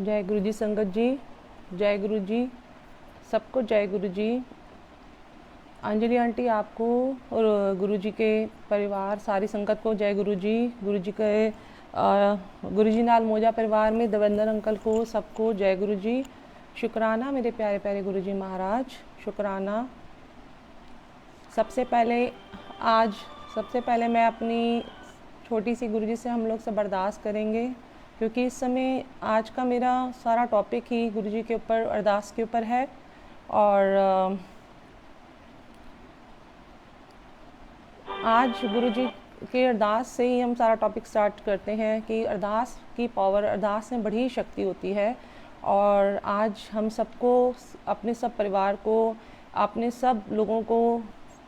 जय गुरु जी संगत जी, जय गुरु जी, सबको जय गुरु जी। अंजलि आंटी आपको और गुरु जी के परिवार सारी संगत को जय गुरु जी। गुरु जी के गुरु जी नाल मोजा परिवार में देवेंद्र अंकल को सबको जय गुरु जी। शुक्राना मेरे प्यारे प्यारे गुरु जी महाराज, शुक्राना। सबसे पहले मैं अपनी छोटी सी गुरु जी से हम लोग सब अरदास करेंगे, क्योंकि इस समय आज का मेरा सारा टॉपिक ही गुरु जी के ऊपर, अरदास के ऊपर है। और आज गुरु जी के अरदास से ही हम सारा टॉपिक स्टार्ट करते हैं कि अरदास की पावर, अरदास में बड़ी शक्ति होती है। और आज हम सबको, अपने सब परिवार को, अपने सब लोगों को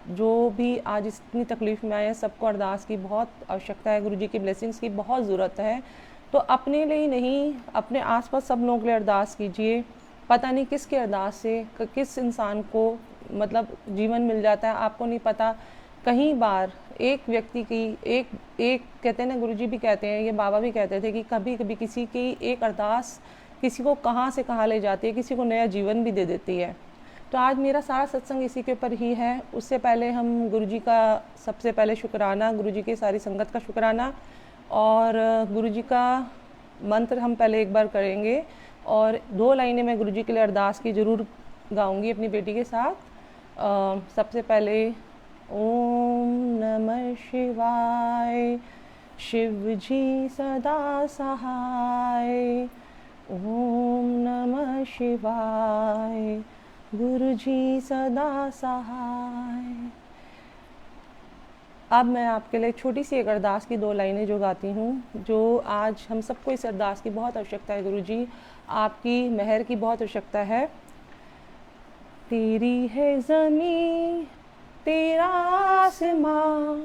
जो भी आज इतनी तकलीफ़ में आए हैं, सबको अरदास की बहुत आवश्यकता है, गुरु जी की ब्लेसिंग्स की बहुत ज़रूरत है। तो अपने लिए नहीं, अपने आसपास सब लोगों के लिए अरदास कीजिए। पता नहीं किसके अरदास से किस इंसान को मतलब जीवन मिल जाता है, आपको नहीं पता। कई बार एक व्यक्ति की एक कहते हैं ना, गुरु जी भी कहते हैं, ये बाबा भी कहते थे कि कभी कभी किसी की एक अरदास किसी को कहाँ से कहाँ ले जाती है, किसी को नया जीवन भी दे देती है। तो आज मेरा सारा सत्संग इसी के ऊपर ही है। उससे पहले हम गुरु जी का सबसे पहले शुक्राना, गुरु जी की सारी संगत का शुक्राना, और गुरु जी का मंत्र हम पहले एक बार करेंगे। और 2 लाइनें मैं गुरु जी के लिए अरदास की ज़रूर गाऊंगी अपनी बेटी के साथ। सबसे पहले ओम नमः शिवाय, शिव जी सदा सहाय। ओम नमः शिवाय, गुरु जी सदा सहाय। अब मैं आपके लिए छोटी सी एक अरदास की 2 लाइनें जो गाती हूँ, जो आज हम सबको इस अरदास की बहुत आवश्यकता है। गुरु जी आपकी मेहर की बहुत आवश्यकता है। तेरी है ज़मीं तेरा आसमां,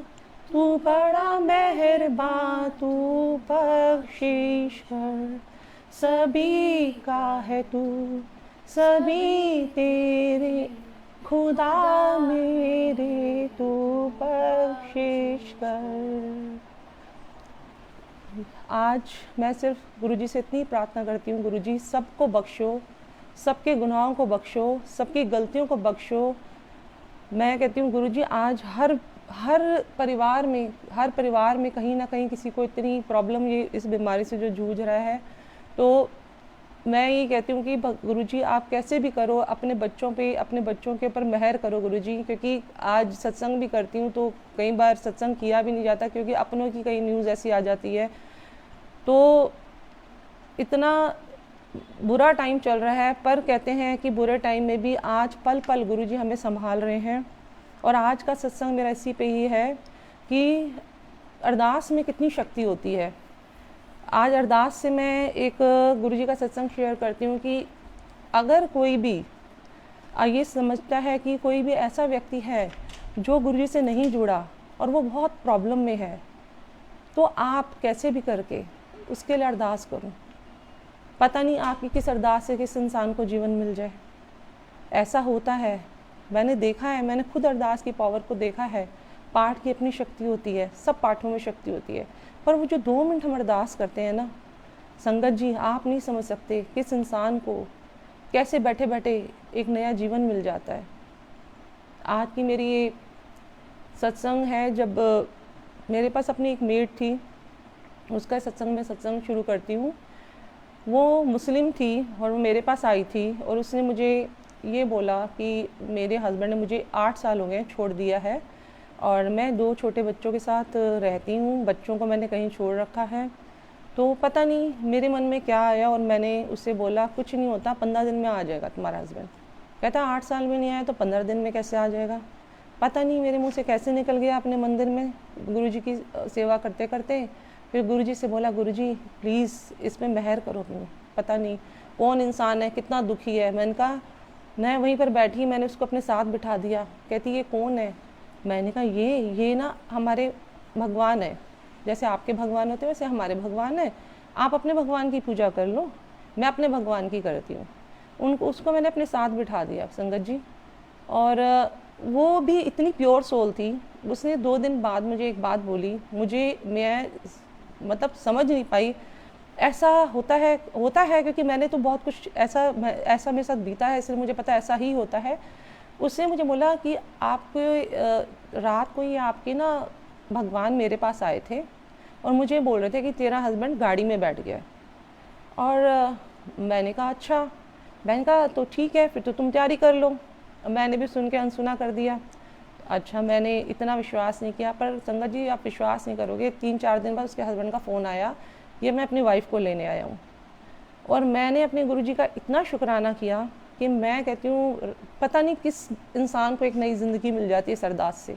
तू बड़ा मेहरबान, तू बख्शिश कर, सभी का है तू, सभी तेरे खुदा मेरे, तू बख्शिश कर। आज मैं सिर्फ गुरु जी से इतनी प्रार्थना करती हूँ, गुरु जी सबको बख्शो, सबके गुनाहों को बख्शो, सबकी गलतियों को बख्शो। मैं कहती हूँ गुरु जी आज हर परिवार में कहीं ना कहीं किसी को इतनी प्रॉब्लम, ये इस बीमारी से जो जूझ रहा है, तो मैं ये कहती हूँ कि गुरु जी आप कैसे भी करो, अपने बच्चों के ऊपर मेहर करो गुरु जी। क्योंकि आज सत्संग भी करती हूँ तो कई बार सत्संग किया भी नहीं जाता, क्योंकि अपनों की कई न्यूज़ ऐसी आ जाती है। तो इतना बुरा टाइम चल रहा है, पर कहते हैं कि बुरे टाइम में भी आज पल पल गुरु जी हमें संभाल रहे हैं। और आज का सत्संग मेरा इसी पे ही है कि अरदास में कितनी शक्ति होती है। आज अरदास से मैं एक गुरु जी का सत्संग शेयर करती हूँ कि अगर कोई भी ये समझता है कि कोई भी ऐसा व्यक्ति है जो गुरु जी से नहीं जुड़ा और वो बहुत प्रॉब्लम में है, तो आप कैसे भी करके उसके लिए अरदास करो। पता नहीं आपकी किस अरदास से किस इंसान को जीवन मिल जाए। ऐसा होता है, मैंने देखा है, मैंने खुद अरदास की पावर को देखा है। पाठ की अपनी शक्ति होती है, सब पाठों में शक्ति होती है, पर वो जो 2 मिनट हम अरदास करते हैं ना संगत जी, आप नहीं समझ सकते किस इंसान को कैसे बैठे बैठे एक नया जीवन मिल जाता है। आज की मेरी ये सत्संग है, जब मेरे पास अपनी एक मेड थी, उसका सत्संग शुरू करती हूँ। वो मुस्लिम थी और वो मेरे पास आई थी और उसने मुझे ये बोला कि मेरे हस्बैंड ने मुझे 8 साल हो गए छोड़ दिया है और मैं 2 छोटे बच्चों के साथ रहती हूँ, बच्चों को मैंने कहीं छोड़ रखा है। तो पता नहीं मेरे मन में क्या आया और मैंने उससे बोला कुछ नहीं होता, 15 दिन में आ जाएगा तुम्हारा हस्बैंड। कहता 8 साल में नहीं आया तो 15 दिन में कैसे आ जाएगा। पता नहीं मेरे मुँह से कैसे निकल गया अपने मंदिर में गुरु जी की सेवा करते करते। फिर गुरु जी से बोला गुरु जी प्लीज़ इसमें मेहर करो तुम, पता नहीं कौन इंसान है, कितना दुखी है। मैंने कहा, मैं वहीं पर बैठी, मैंने उसको अपने साथ बिठा दिया। कहती ये कौन है। मैंने कहा ये ना हमारे भगवान है, जैसे आपके भगवान होते हैं वैसे हमारे भगवान है, आप अपने भगवान की पूजा कर लो, मैं अपने भगवान की करती हूँ। उसको मैंने अपने साथ बिठा दिया संगत जी। और वो भी इतनी प्योर सोल थी। उसने 2 दिन बाद मुझे एक बात बोली, मैं मतलब समझ नहीं पाई ऐसा होता है क्योंकि मैंने तो बहुत कुछ ऐसा मेरे साथ बीता है, इसलिए मुझे पता है ऐसा ही होता है। उसने मुझे बोला कि आपको रात को ही आपके ना भगवान मेरे पास आए थे और मुझे बोल रहे थे कि तेरा हस्बैंड गाड़ी में बैठ गया। और मैंने कहा अच्छा। मैंने कहा तो ठीक है, फिर तो तुम तैयारी कर लो। मैंने भी सुन के अनसुना कर दिया। अच्छा, मैंने इतना विश्वास नहीं किया, पर संगत जी आप विश्वास नहीं करोगे, 3-4 दिन बाद उसके हस्बैंड का फ़ोन आया, ये मैं अपनी वाइफ को लेने आया हूँ। और मैंने अपने गुरुजी का इतना शुक्राना किया कि मैं कहती हूँ पता नहीं किस इंसान को एक नई ज़िंदगी मिल जाती है इस अरदास से।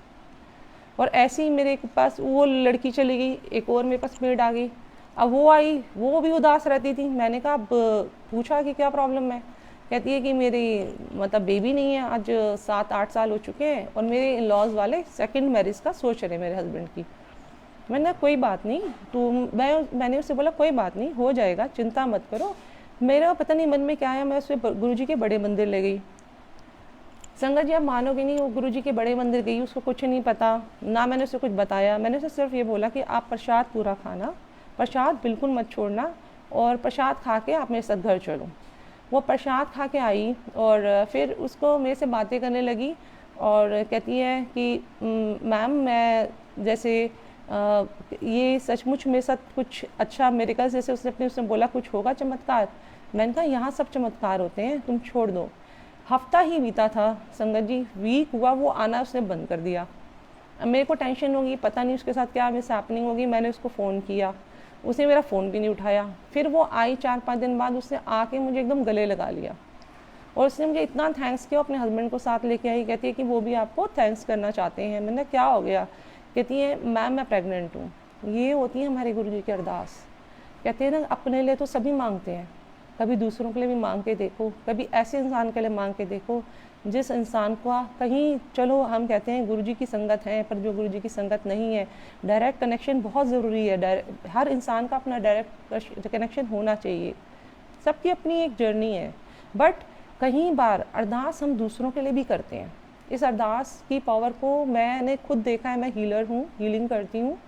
और ऐसे ही मेरे पास वो लड़की चली गई, एक और मेरे पास मेड आ गई। अब वो आई, वो भी उदास रहती थी। मैंने कहा अब पूछा कि क्या प्रॉब्लम है। कहती है कि मेरी मतलब बेबी नहीं है, आज 7-8 साल हो चुके हैं और मेरे इन लॉज वाले सेकंड मैरिज का सोच रहे मेरे हस्बैंड की। मैंने कोई बात नहीं, तो मैंने उससे बोला कोई बात नहीं, हो जाएगा, चिंता मत करो। मेरा पता नहीं मन में क्या है, मैं उसे गुरुजी के बड़े मंदिर ले गई। संगत जी आप मानोगे नहीं, वो गुरुजी के बड़े मंदिर गई, उसको कुछ नहीं पता, ना मैंने उसे कुछ बताया। मैंने उसे सिर्फ ये बोला कि आप प्रसाद पूरा खाना, प्रसाद बिल्कुल मत छोड़ना, और प्रसाद खा के आप मेरे साथ घर चलो। वो प्रसाद खा के आई और फिर उसको मेरे से बातें करने लगी और कहती है कि मैम मैं जैसे ये सचमुच मेरे साथ कुछ अच्छा मेरिकल, जैसे उसने बोला कुछ होगा चमत्कार। मैंने कहा यहाँ सब चमत्कार होते हैं, तुम छोड़ दो। हफ्ता ही बीता था संगत जी, वीक हुआ, वो आना उसने बंद कर दिया। अब मेरे को टेंशन होगी, पता नहीं उसके साथ क्या मिस हैपनिंग होगी। मैंने उसको फ़ोन किया, उसने मेरा फ़ोन भी नहीं उठाया। फिर वो आई 4-5 दिन बाद, उसने आके मुझे एकदम गले लगा लिया और उसने मुझे इतना थैंक्स किया। अपने हस्बैंड को साथ लेके आई, कहती है कि वो भी आपको थैंक्स करना चाहते हैं। मैंने क्या हो गया। कहती है मैम मैं प्रेग्नेंट हूँ। ये होती है हमारे गुरुजी की अरदास। कहते हैं ना अपने लिए तो सभी मांगते हैं, कभी दूसरों के लिए भी मांग के देखो, कभी ऐसे इंसान के लिए मांग के देखो जिस इंसान को कहीं, चलो हम कहते हैं गुरुजी की संगत है, पर जो गुरुजी की संगत नहीं है, डायरेक्ट कनेक्शन बहुत ज़रूरी है। हर इंसान का अपना डायरेक्ट कनेक्शन होना चाहिए। सबकी अपनी एक जर्नी है, बट कहीं बार अरदास हम दूसरों के लिए भी करते हैं। इस अरदास की पावर को मैंने खुद देखा है। मैं हीलर हूँ, हीलिंग करती हूँ,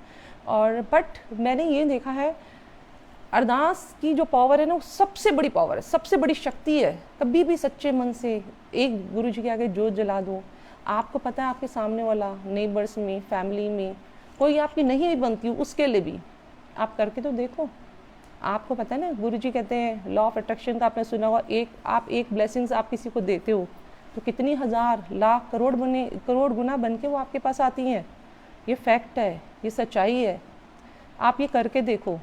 और बट मैंने ये देखा है अरदास की जो पावर है ना, वो सबसे बड़ी पावर है, सबसे बड़ी शक्ति है। कभी भी सच्चे मन से एक गुरुजी के आगे जोत जला दो। आपको पता है आपके सामने वाला नेबर्स में, फैमिली में कोई आपकी नहीं भी बनती, उसके लिए भी आप करके तो देखो। आपको पता है ना, गुरुजी कहते हैं लॉ ऑफ अट्रैक्शन का आपने सुना होगा, आप एक ब्लेसिंग्स आप किसी को देते हो तो कितनी हज़ार लाख करोड़ गुना बन के वो आपके पास आती हैं। ये फैक्ट है, ये सच्चाई है। आप ये करके देखो,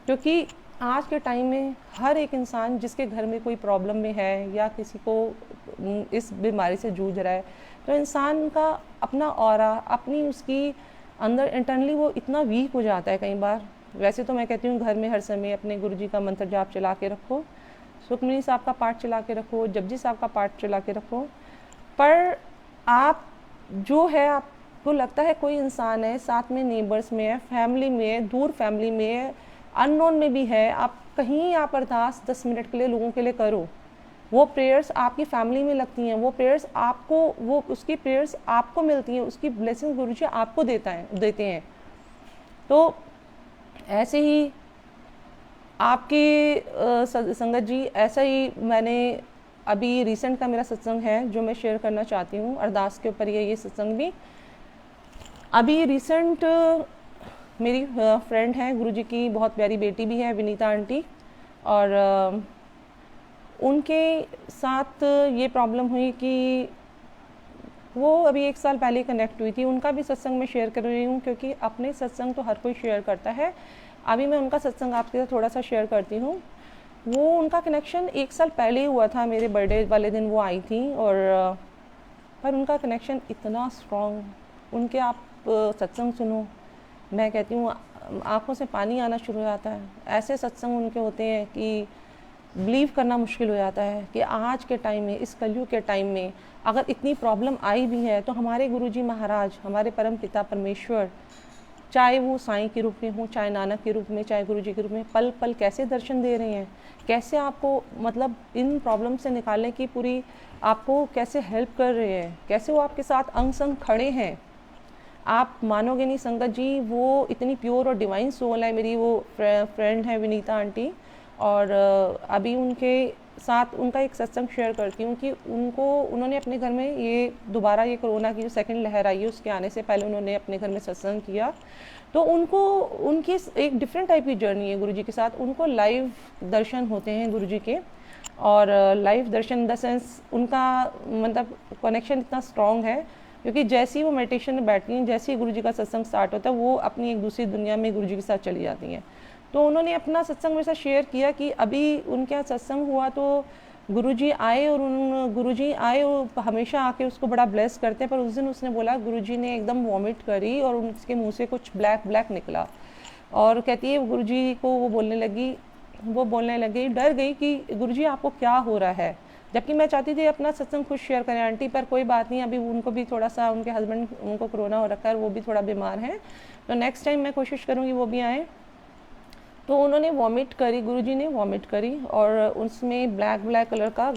क्योंकि आज के टाइम में हर एक इंसान जिसके घर में कोई प्रॉब्लम में है या किसी को इस बीमारी से जूझ रहा है, तो इंसान का अपना ऑरा, अपनी उसकी अंदर इंटरनली वो इतना वीक हो जाता है कई बार। वैसे तो मैं कहती हूँ घर में हर समय अपने गुरुजी का मंत्र जाप चला के रखो, सुखमनी साहब का पाठ चला के रखो, जपजी साहब का पाठ चला के रखो। पर आप जो है, आपको लगता है कोई इंसान है साथ में, नेबर्स में है, फैमिली में है, दूर फैमिली में है, अननोन में भी है, आप कहीं आप अरदास 10 मिनट के लिए लोगों के लिए करो। वो प्रेयर्स आपकी फैमिली में लगती हैं, वो प्रेयर्स आपको, वो उसकी प्रेयर्स आपको मिलती हैं, उसकी ब्लेसिंग गुरुजी आपको देते हैं। तो ऐसे ही आपकी संगत जी, ऐसा ही मैंने अभी रिसेंट का मेरा सत्संग है जो मैं शेयर करना चाहती हूँ अरदास के ऊपर। ये सत्संग भी अभी रिसेंट, मेरी फ्रेंड है, गुरुजी की बहुत प्यारी बेटी भी है, विनीता आंटी, और उनके साथ ये प्रॉब्लम हुई कि वो अभी 1 साल पहले कनेक्ट हुई थी। उनका भी सत्संग मैं शेयर कर रही हूँ, क्योंकि अपने सत्संग तो हर कोई शेयर करता है। अभी मैं उनका सत्संग आपके साथ थोड़ा सा शेयर करती हूँ। वो उनका कनेक्शन 1 साल पहले ही हुआ था, मेरे बर्थडे वाले दिन वो आई थी, और पर उनका कनेक्शन इतना स्ट्रॉन्ग, उनके आप सत्संग सुनो, मैं कहती हूँ आँखों से पानी आना शुरू हो जाता है। ऐसे सत्संग उनके होते हैं कि बिलीव करना मुश्किल हो जाता है कि आज के टाइम में, इस कलयुग के टाइम में अगर इतनी प्रॉब्लम आई भी है, तो हमारे गुरुजी महाराज, हमारे परम पिता परमेश्वर, चाहे वो साईं के रूप में हो, चाहे नानक के रूप में, चाहे गुरुजी के रूप में, पल पल कैसे दर्शन दे रहे हैं, कैसे आपको मतलब इन प्रॉब्लम से निकालने की पूरी आपको कैसे हेल्प कर रहे हैं, कैसे वो आपके साथ अंग संग खड़े हैं। आप मानोगे नहीं संगत जी, वो इतनी प्योर और डिवाइन सोल है। मेरी वो फ्रेंड है विनीता आंटी, और अभी उनके साथ उनका एक सत्संग शेयर करती हूँ कि उन्होंने अपने घर में ये दोबारा ये कोरोना की जो सेकंड लहर आई है उसके आने से पहले उन्होंने अपने घर में सत्संग किया। तो उनको उनकी एक डिफरेंट टाइप की जर्नी है गुरुजी के साथ। उनको लाइव दर्शन होते हैं गुरुजी के, और live Darshan in the sense उनका मतलब कनेक्शन इतना स्ट्रॉन्ग है, क्योंकि जैसे ही वो मेडिटेशन में बैठती हैं, जैसे ही गुरुजी का सत्संग स्टार्ट होता है, वो अपनी एक दूसरी दुनिया में गुरुजी के साथ चली जाती हैं। तो उन्होंने अपना सत्संग मेरे साथ शेयर किया कि अभी उनके यहाँ सत्संग हुआ तो गुरुजी आए, और गुरुजी आए और हमेशा आके उसको बड़ा ब्लेस करते हैं, पर उस दिन उसने बोला गुरुजी ने एकदम वॉमिट करी और उसके मुंह से कुछ ब्लैक ब्लैक निकला, और कहती है गुरुजी को वो बोलने लगी, डर गई कि गुरुजी आपको क्या हो रहा है। जबकि मैं चाहती थी अपना सत्संग खुद शेयर करें आंटी, पर कोई बात नहीं, अभी उनको भी थोड़ा सा, उनके हस्बैंड उनको कोरोना हो रखा है, वो भी थोड़ा बीमार हैं, तो नेक्स्ट टाइम मैं कोशिश करूँगी वो भी आएँ। तो उन्होंने वॉमिट करी, गुरुजी ने वॉमिट करी, और उसमें ब्लैक कलर का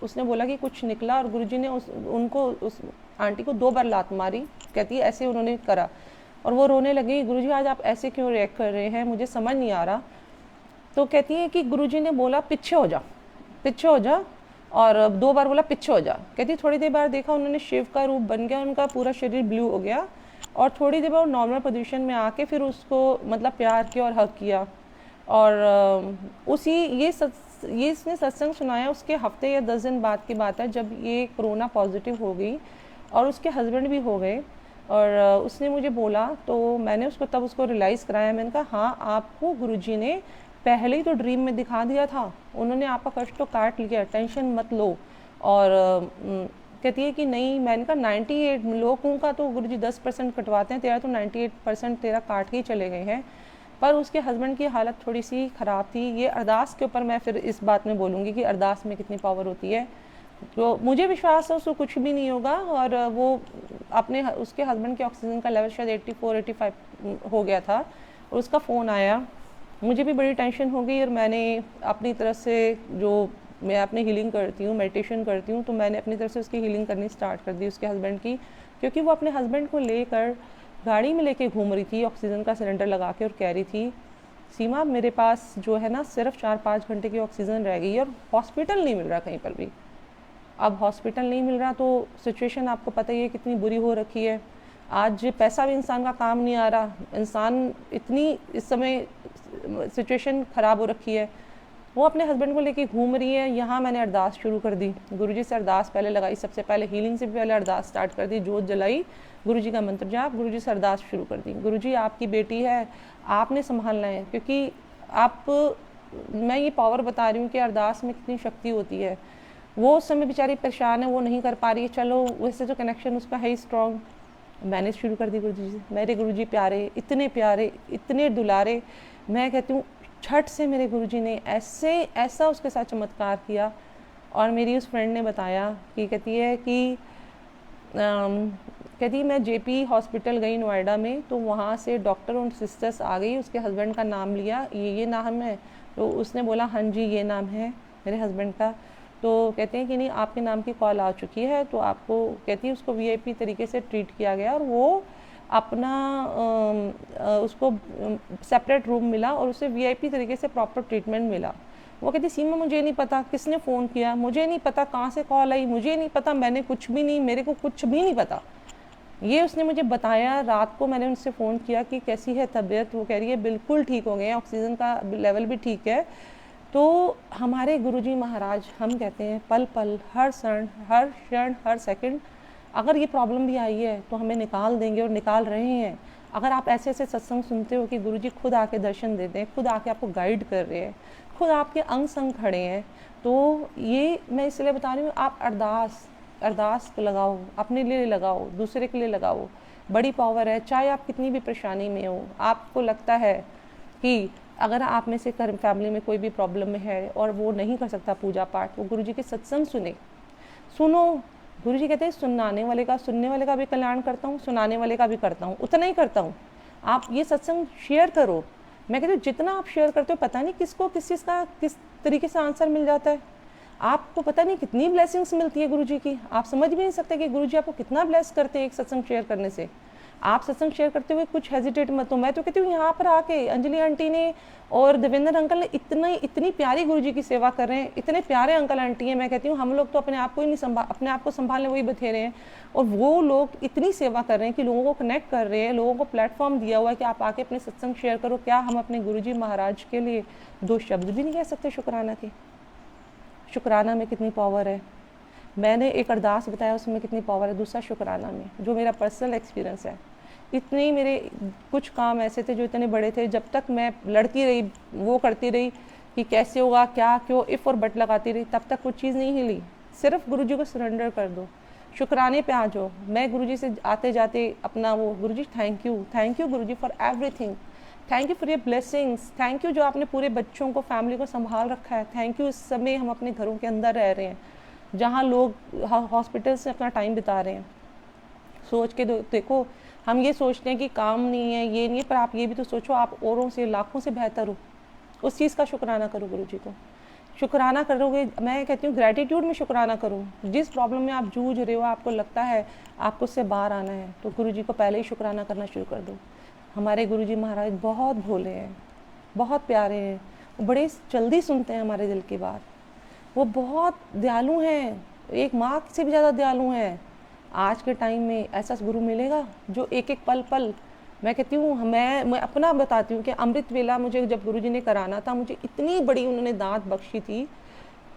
उसने बोला कि कुछ निकला, और गुरुजी ने उस आंटी को 2 बार लात मारी। कहती है ऐसे उन्होंने करा, और वो रोने लगी, गुरुजी आज आप ऐसे क्यों रिएक्ट कर रहे हैं, मुझे समझ नहीं आ रहा। तो कहती है कि गुरुजी ने बोला पीछे हो जा, और 2 बार बोला पीछे हो जा। कहती थोड़ी देर बाद देखा उन्होंने शिव का रूप बन गया, उनका पूरा शरीर ब्लू हो गया, और थोड़ी देर बाद नॉर्मल पोजीशन में आके फिर उसको मतलब प्यार किया और हक किया। और ये इसने सत्संग सुनाया उसके हफ्ते या 10 दिन बाद की बात है, जब ये कोरोना पॉजिटिव हो गई और उसके हस्बैंड भी हो गए, और उसने मुझे बोला, तो मैंने उसको रियलाइज़ कराया। मैंने कहा हाँ, आपको गुरुजी ने पहले ही तो ड्रीम में दिखा दिया था, उन्होंने आपका कष्ट तो काट लिया, टेंशन मत लो। और कहती है कि नहीं, मैंने कहा 98 लोगों का तो गुरुजी 10% कटवाते हैं, तेरा तो 98% तेरा काट के ही चले गए हैं। पर उसके हस्बैंड की हालत थोड़ी सी ख़राब थी। ये अरदास के ऊपर मैं फिर इस बात में बोलूँगी कि अरदास में कितनी पावर होती है। तो मुझे विश्वास है उसको कुछ भी नहीं होगा, और वो उसके हस्बैंड के ऑक्सीजन का लेवल शायद 84-85 हो गया था, और उसका फ़ोन आया। मुझे भी बड़ी टेंशन हो गई, और मैंने अपनी तरफ से मैं अपनी हीलिंग करती हूँ, मेडिटेशन करती हूँ, तो मैंने अपनी तरफ से उसकी हीलिंग करनी स्टार्ट कर दी उसके हस्बैंड की, क्योंकि वो अपने हस्बैंड को लेकर गाड़ी में लेके घूम रही थी, ऑक्सीजन का सिलेंडर लगा के, और कह रही थी सीमा मेरे पास जो है ना सिर्फ 4-5 घंटे की ऑक्सीजन रह गई है, और हॉस्पिटल नहीं मिल रहा कहीं पर भी। अब हॉस्पिटल नहीं मिल रहा तो सिचुएशन आपको पता ही है कितनी बुरी हो रखी है। आज पैसा भी इंसान का काम नहीं आ रहा, इंसान इतनी इस समय सिचुएशन ख़राब हो रखी है। वो अपने हस्बैंड को लेके घूम रही है। यहाँ मैंने अरदास शुरू कर दी, गुरुजी से अरदास पहले लगाई, सबसे पहले हीलिंग से भी पहले अरदास स्टार्ट कर दी, जोत जलाई, गुरुजी का मंत्र जाप, गुरुजी से अरदास शुरू कर दी। गुरुजी आपकी बेटी है, आपने संभालना है, क्योंकि मैं ये पावर बता रही हूँ कि अरदास में कितनी शक्ति होती है। वो उस समय बेचारी परेशान है, वो नहीं कर पा रही है, चलो वैसे तो कनेक्शन उसका है ही स्ट्रॉन्ग। मैंने शुरू कर दी गुरुजी से। मेरे गुरुजी प्यारे, इतने दुलारे। मैं कहती हूँ छठ से मेरे गुरुजी ने ऐसा उसके साथ चमत्कार किया। और मेरी उस फ्रेंड ने बताया कि कहती मैं जेपी हॉस्पिटल गई नोएडा में, तो वहाँ से डॉक्टर और सिस्टर्स आ गई, उसके हस्बैंड का नाम लिया, ये नाम है, तो उसने बोला हाँ जी ये नाम है मेरे हस्बैंड का। तो कहते हैं कि नहीं आपके नाम की कॉल आ चुकी है, तो आपको कहती है उसको वीआईपी तरीके से ट्रीट किया गया, और वो अपना उसको सेपरेट रूम मिला, और उसे वीआईपी तरीके से प्रॉपर ट्रीटमेंट मिला। वो कहती सीमा मुझे नहीं पता किसने फ़ोन किया, मुझे नहीं पता कहाँ से कॉल आई, मुझे नहीं पता, मेरे को कुछ भी नहीं पता। ये उसने मुझे बताया। रात को मैंने उनसे फ़ोन किया कि कैसी है तबीयत, वो कह रही है बिल्कुल ठीक हो गए हैं, ऑक्सीजन का लेवल भी ठीक है। तो हमारे गुरुजी महाराज, हम कहते हैं पल पल, हर क्षण, हर सेकंड अगर ये प्रॉब्लम भी आई है तो हमें निकाल देंगे, और निकाल रहे हैं। अगर आप ऐसे सत्संग सुनते हो कि गुरुजी खुद आके दर्शन देते हैं, खुद आके आपको गाइड कर रहे हैं, खुद आपके अंग संग खड़े हैं, तो ये मैं इसलिए बता रही हूँ, आप अरदास लगाओ, अपने लिए लगाओ, दूसरे के लिए लगाओ, बड़ी पावर है। चाहे आप कितनी भी परेशानी में हो, आपको लगता है कि अगर आप में से फैमिली में कोई भी प्रॉब्लम में है और वो नहीं कर सकता पूजा पाठ, वो गुरुजी के सत्संग सुनो। गुरुजी कहते हैं सुनने वाले का भी कल्याण करता हूँ, सुनाने वाले का भी करता हूँ, उतना ही करता हूँ। आप ये सत्संग शेयर करो। मैं कहती हूँ जितना आप शेयर करते हो पता नहीं किसको किस चीज़ का किस तरीके से आंसर मिल जाता है। आपको पता नहीं कितनी ब्लेसिंग्स मिलती है गुरुजी की, आप समझ भी नहीं सकते कि गुरुजी आपको कितना ब्लेस करते हैं एक सत्संग शेयर करने से। आप सत्संग शेयर करते हुए कुछ हेजिटेट मत हो। मैं तो कहती हूँ यहाँ पर आके अंजलि आंटी ने और देवेंद्र अंकल ने इतनी प्यारी गुरुजी की सेवा कर रहे हैं, इतने प्यारे अंकल आंटी हैं। मैं कहती हूँ हम लोग तो अपने आप को ही नहीं अपने आप को संभालने वही बथेरे हैं, और वो लोग इतनी सेवा कर रहे हैं कि लोगों को कनेक्ट कर रहे हैं, लोगों को प्लेटफॉर्म दिया हुआ है कि आप आके अपने सत्संग शेयर करो। क्या हम अपने गुरुजी महाराज के लिए 2 शब्द भी नहीं कह सकते शुक्राना के? शुक्राना में कितनी पावर है। मैंने एक अरदास बताया, उसमें कितनी पावर है। दूसरा शुक्राना में, जो मेरा पर्सनल एक्सपीरियंस है, इतने मेरे कुछ काम ऐसे थे जो इतने बड़े थे, जब तक मैं लड़ती रही, वो करती रही कि कैसे होगा, क्या, क्यों, इफ़ और बट लगाती रही, तब तक कुछ चीज़ नहीं हिली। सिर्फ गुरुजी को सरेंडर कर दो, शुक्राने पे आ जाओ। मैं गुरुजी से आते जाते अपना वो, Guruji thank you Guruji for everything, thank you for your blessings, thank you जो आपने पूरे बच्चों को, फैमिली को संभाल रखा है, थैंक यू इस समय हम अपने घरों के अंदर रह रहे हैं जहाँ लोग हॉस्पिटल से अपना टाइम बिता रहे हैं। सोच के देखो, हम ये सोचते हैं कि काम नहीं है, ये नहीं है, पर आप ये भी तो सोचो आप औरों से लाखों से बेहतर हो। उस चीज़ का शुक्राना करो गुरुजी को। शुक्राना करोगे, मैं कहती हूँ ग्रैटिट्यूड में शुक्राना करो। जिस प्रॉब्लम में आप जूझ रहे हो, आपको लगता है आपको उससे बाहर आना है, तो गुरुजी को पहले ही शुक्राना करना शुरू कर दो। हमारे गुरुजी महाराज बहुत भोले हैं, बहुत प्यारे हैं, वो बड़े जल्दी सुनते हैं हमारे दिल की बात। वो बहुत दयालु हैं, एक माँ से भी ज़्यादा दयालु हैं। आज के टाइम में ऐसा गुरु मिलेगा जो एक एक पल पल, मैं कहती हूँ, मैं अपना बताती हूँ कि अमृत वेला मुझे जब गुरुजी ने कराना था, मुझे इतनी बड़ी उन्होंने दात बख्शी थी,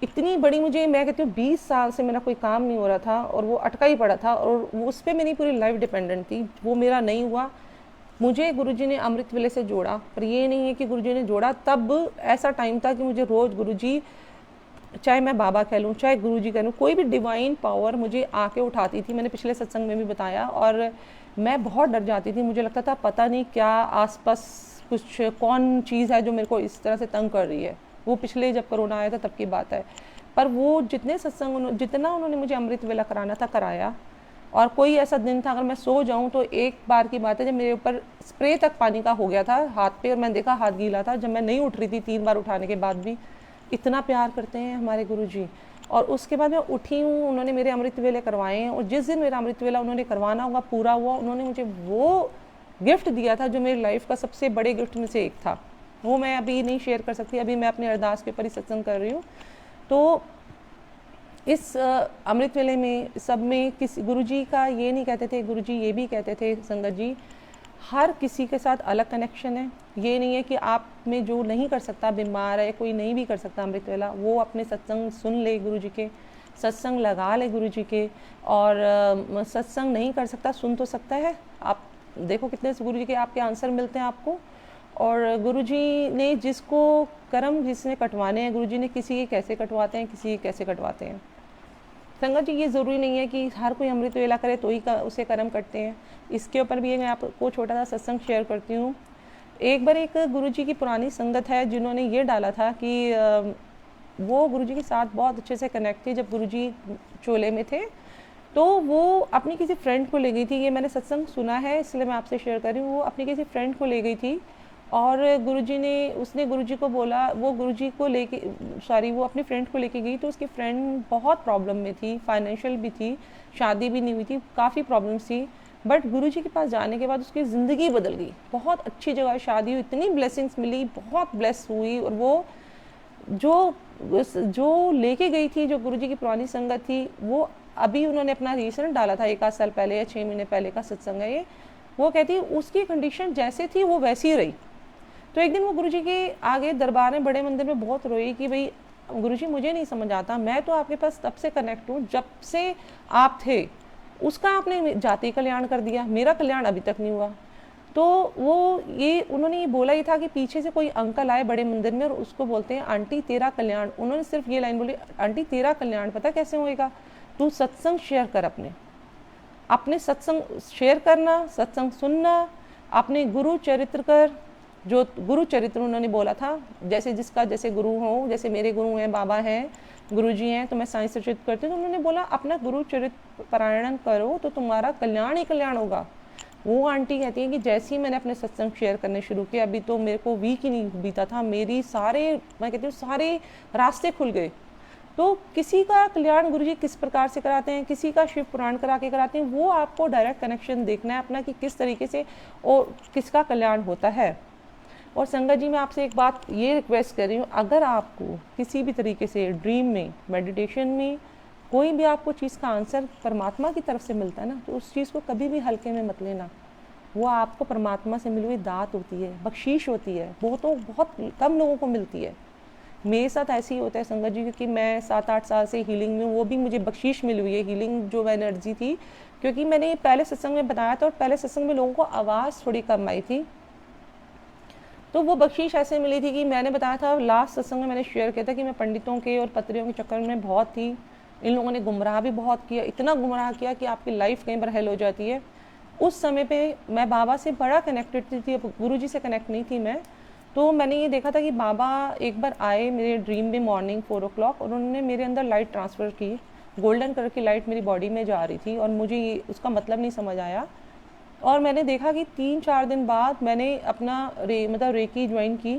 इतनी बड़ी मुझे, मैं कहती हूँ 20 साल से मेरा कोई काम नहीं हो रहा था और वो अटका ही पड़ा था, और उस पर मेरी पूरी लाइफ डिपेंडेंट थी। वो मेरा नहीं हुआ, मुझे गुरुजी ने अमृत वेले से जोड़ा। पर ये नहीं है कि गुरुजी ने जोड़ा, तब ऐसा टाइम था कि मुझे रोज़ गुरुजी, चाहे मैं बाबा कह लूँ, चाहे गुरुजी कह लूँ, कोई भी डिवाइन पावर मुझे आके उठाती थी। मैंने पिछले सत्संग में भी बताया, और मैं बहुत डर जाती थी। मुझे लगता था पता नहीं क्या आसपास कुछ कौन चीज़ है जो मेरे को इस तरह से तंग कर रही है। वो पिछले जब कोरोना आया था तब की बात है। पर वो जितने सत्संग, जितना उन्होंने मुझे अमृत वेला कराना था कराया। और कोई ऐसा दिन था, अगर मैं सो जाऊं तो एक बार की बात है जब मेरे ऊपर स्प्रे तक पानी का हो गया था हाथ पे, और मैं देखा हाथ गीला था, जब मैं नहीं उठ रही थी 3 बार उठाने के बाद भी। इतना प्यार करते हैं हमारे गुरुजी। और उसके बाद मैं उठी हूँ, उन्होंने मेरे अमृत वेले करवाए हैं, और जिस दिन मेरा अमृत वेला उन्होंने करवाना हुआ, पूरा हुआ, उन्होंने मुझे वो गिफ्ट दिया था जो मेरी लाइफ का सबसे बड़े गिफ्ट में से एक था। वो मैं अभी नहीं शेयर कर सकती, अभी मैं अपने अरदास के ऊपर ही सत्संग कर रही हूँ। तो इस अमृत वेले में सब में किसी गुरुजी का ये नहीं कहते थे, गुरुजी ये भी कहते थे संगत जी, हर किसी के साथ अलग कनेक्शन है। ये नहीं है कि आप में जो नहीं कर सकता, बीमार है, कोई नहीं भी कर सकता अमृत वेला, वो अपने सत्संग सुन ले गुरुजी के, सत्संग लगा ले गुरुजी के। और सत्संग नहीं कर सकता, सुन तो सकता है। आप देखो कितने गुरुजी के आपके आंसर मिलते हैं आपको। और गुरुजी ने जिसको कर्म जिसने कटवाने हैं, गुरुजी ने किसी के कैसे कटवाते हैं, किसी के कैसे कटवाते हैं। संगत जी, ये ज़रूरी नहीं है कि हर कोई अमृत वेला करे तो ही उसे कर्म करते हैं। इसके ऊपर भी मैं आपको छोटा सा सत्संग शेयर करती हूँ। एक बार एक गुरुजी की पुरानी संगत है जिन्होंने ये डाला था कि वो गुरुजी के साथ बहुत अच्छे से कनेक्ट थी। जब गुरुजी चोले में थे तो वो अपनी किसी फ्रेंड को ले गई थी। ये मैंने सत्संग सुना है इसलिए मैं आपसे शेयर कर रही हूँ। वो अपनी किसी फ्रेंड को ले गई थी और गुरुजी ने, उसने गुरुजी को बोला, वो गुरुजी को लेके, सॉरी, वो अपनी फ्रेंड को लेके गई तो उसकी फ्रेंड बहुत प्रॉब्लम में थी, फाइनेंशियल भी थी, शादी भी नहीं हुई थी, काफ़ी प्रॉब्लम्स थी। बट गुरुजी के पास जाने के बाद उसकी ज़िंदगी बदल गई। बहुत अच्छी जगह शादी हुई, इतनी ब्लेसिंग्स मिली, बहुत ब्लेस हुई। और वो जो लेके गई थी, जो गुरुजी की पुरानी संगत थी, वो अभी उन्होंने अपना रिसेंट डाला था 1 आध साल पहले या 6 महीने पहले का सत्संग है ये। वो कहती है उसकी कंडीशन जैसे थी वो वैसी ही रही। तो एक दिन वो गुरुजी के आगे दरबार में, बड़े मंदिर में बहुत रोई कि भाई गुरुजी मुझे नहीं समझ आता, मैं तो आपके पास तब से कनेक्ट हूँ जब से आप थे, उसका आपने जाति कल्याण कर दिया, मेरा कल्याण अभी तक नहीं हुआ। तो वो ये उन्होंने ये बोला ही था कि पीछे से कोई अंकल आए बड़े मंदिर में और उसको बोलते हैं आंटी तेरा कल्याण। उन्होंने सिर्फ ये लाइन बोली, आंटी तेरा कल्याण पता कैसे होएगा, तू सत्संग शेयर कर, अपने सत्संग शेयर करना, सत्संग सुनना, अपने गुरु चरित्र कर। जो गुरु चरित्र उन्होंने बोला था, जैसे जिसका जैसे गुरु हो, जैसे मेरे गुरु हैं, बाबा हैं, गुरुजी हैं, तो मैं साइंस चरित्र करती हूँ। तो उन्होंने बोला अपना गुरु चरित्र पारायण करो तो तुम्हारा कल्याण ही कल्याण होगा। वो आंटी कहती है कि जैसे ही मैंने अपने सत्संग शेयर करने शुरू किए, अभी तो मेरे को वीक ही नहीं बीता था, मेरी सारे, मैं कहती हूँ सारे रास्ते खुल गए। तो किसी का कल्याण गुरुजी किस प्रकार से कराते हैं, किसी का शिव पुराण करा के कराते हैं, वो आपको डायरेक्ट कनेक्शन देखना है अपना कि किस तरीके से और किसका कल्याण होता है। और संगत जी मैं आपसे एक बात ये रिक्वेस्ट कर रही हूँ, अगर आपको किसी भी तरीके से ड्रीम में, मेडिटेशन में कोई भी आपको चीज़ का आंसर परमात्मा की तरफ से मिलता है ना, तो उस चीज़ को कभी भी हल्के में मत लेना। वो आपको परमात्मा से मिली हुई दात होती है, बख्शीश होती है, बहुत कम लोगों को मिलती है। मेरे साथ ऐसे ही होता है संगत जी, क्योंकि मैं 7-8 साल से हीलिंग में, वो भी मुझे बख्शीश मिली हुई है हीलिंग जो एनर्जी थी, क्योंकि मैंने पहले सत्संग में बताया था और पहले सत्संग में लोगों को आवाज़ थोड़ी कम आई थी, तो वो बख्शीश ऐसे मिली थी कि मैंने बताया था लास्ट सत्संग में मैंने शेयर किया था कि मैं पंडितों के और पत्रियों के चक्कर में बहुत थी। इन लोगों ने गुमराह भी बहुत किया, इतना गुमराह किया कि आपकी लाइफ कहीं पर हेल हो जाती है। उस समय पे मैं बाबा से बड़ा कनेक्टेड थी, गुरुजी से कनेक्ट नहीं थी मैं। तो मैंने ये देखा था कि बाबा एक बार आए मेरे ड्रीम में मॉर्निंग 4 o'clock और उन्होंने मेरे अंदर लाइट ट्रांसफ़र की, गोल्डन कलर की लाइट मेरी बॉडी में जा रही थी और मुझे ये उसका मतलब नहीं समझ आया। और मैंने देखा कि 3-4 दिन बाद मैंने अपना रेकी ज्वाइन की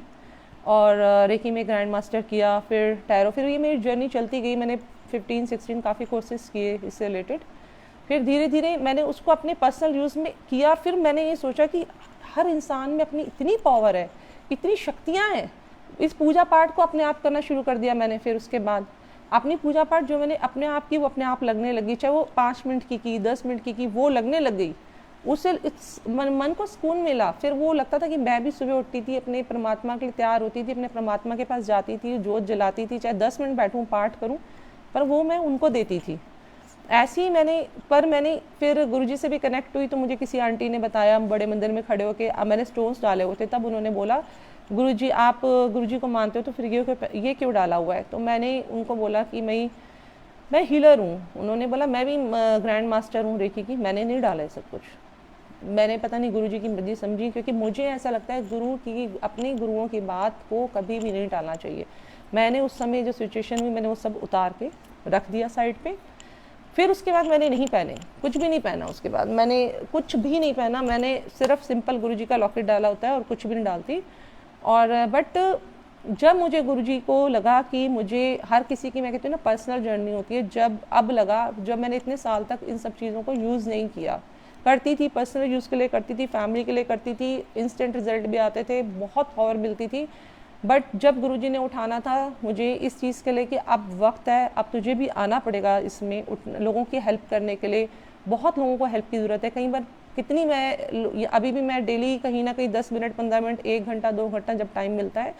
और रेकी में ग्रैंड मास्टर किया, फिर टैरो, फिर ये मेरी जर्नी चलती गई। मैंने 15-16 काफ़ी कोर्सेज किए इससे रिलेटेड। फिर धीरे धीरे मैंने उसको अपने पर्सनल यूज़ में किया। फिर मैंने ये सोचा कि हर इंसान में अपनी इतनी पावर है, इतनी शक्तियाँ हैं। इस पूजा पाठ को अपने आप करना शुरू कर दिया मैंने। फिर उसके बाद अपनी पूजा पाठ जो मैंने अपने आप की, वो अपने आप लगने लगी, चाहे वो 5 मिनट की 10 मिनट की वो लगने लग गई। उससे मन को सुकून मिला। फिर वो लगता था कि मैं भी सुबह उठती थी, अपने परमात्मा के लिए तैयार होती थी, अपने परमात्मा के पास जाती थी, जोत जलाती थी, चाहे 10 मिनट बैठूं पाठ करूं, पर वो मैं उनको देती थी। ऐसे ही मैंने फिर गुरुजी से भी कनेक्ट हुई, तो मुझे किसी आंटी ने बताया, बड़े मंदिर में खड़े होके, अब मैंने स्टोन्स डाले हुए थे, तब उन्होंने बोला गुरुजी आप गुरुजी को मानते हो तो फिर ये क्यों डाला हुआ है। तो मैंने उनको बोला कि मैं हीलर हूँ। उन्होंने बोला मैं भी ग्रैंड मास्टर हूँ रेकी की। मैंने नहीं डाला है सब कुछ, मैंने पता नहीं गुरुजी की मर्जी समझी, क्योंकि मुझे ऐसा लगता है गुरु की, अपने गुरुओं की बात को कभी भी नहीं टालना चाहिए। मैंने उस समय जो सिचुएशन हुई मैंने वो सब उतार के रख दिया साइड पे। फिर उसके बाद मैंने नहीं पहने, कुछ भी नहीं पहना। उसके बाद मैंने कुछ भी नहीं पहना, मैंने सिर्फ सिंपल गुरुजी का लॉकेट डाला होता है और कुछ भी नहीं डालती। और बट जब मुझे गुरुजी को लगा कि मुझे, हर किसी की मैं कहती हूँ ना पर्सनल जर्नी होती है, जब मैंने इतने साल तक इन सब चीज़ों को यूज़ नहीं किया, करती थी पर्सनल यूज़ के लिए करती थी, फैमिली के लिए करती थी, इंस्टेंट रिजल्ट भी आते थे, बहुत पावर मिलती थी। बट जब गुरुजी ने उठाना था मुझे इस चीज़ के लिए कि अब वक्त है, अब तुझे भी आना पड़ेगा इसमें, लोगों की हेल्प करने के लिए। बहुत लोगों को हेल्प की ज़रूरत है। कई बार कितनी अभी भी मैं डेली कहीं ना कहीं 10 मिनट 15 मिनट 1 घंटा 2 घंटा जब टाइम मिलता है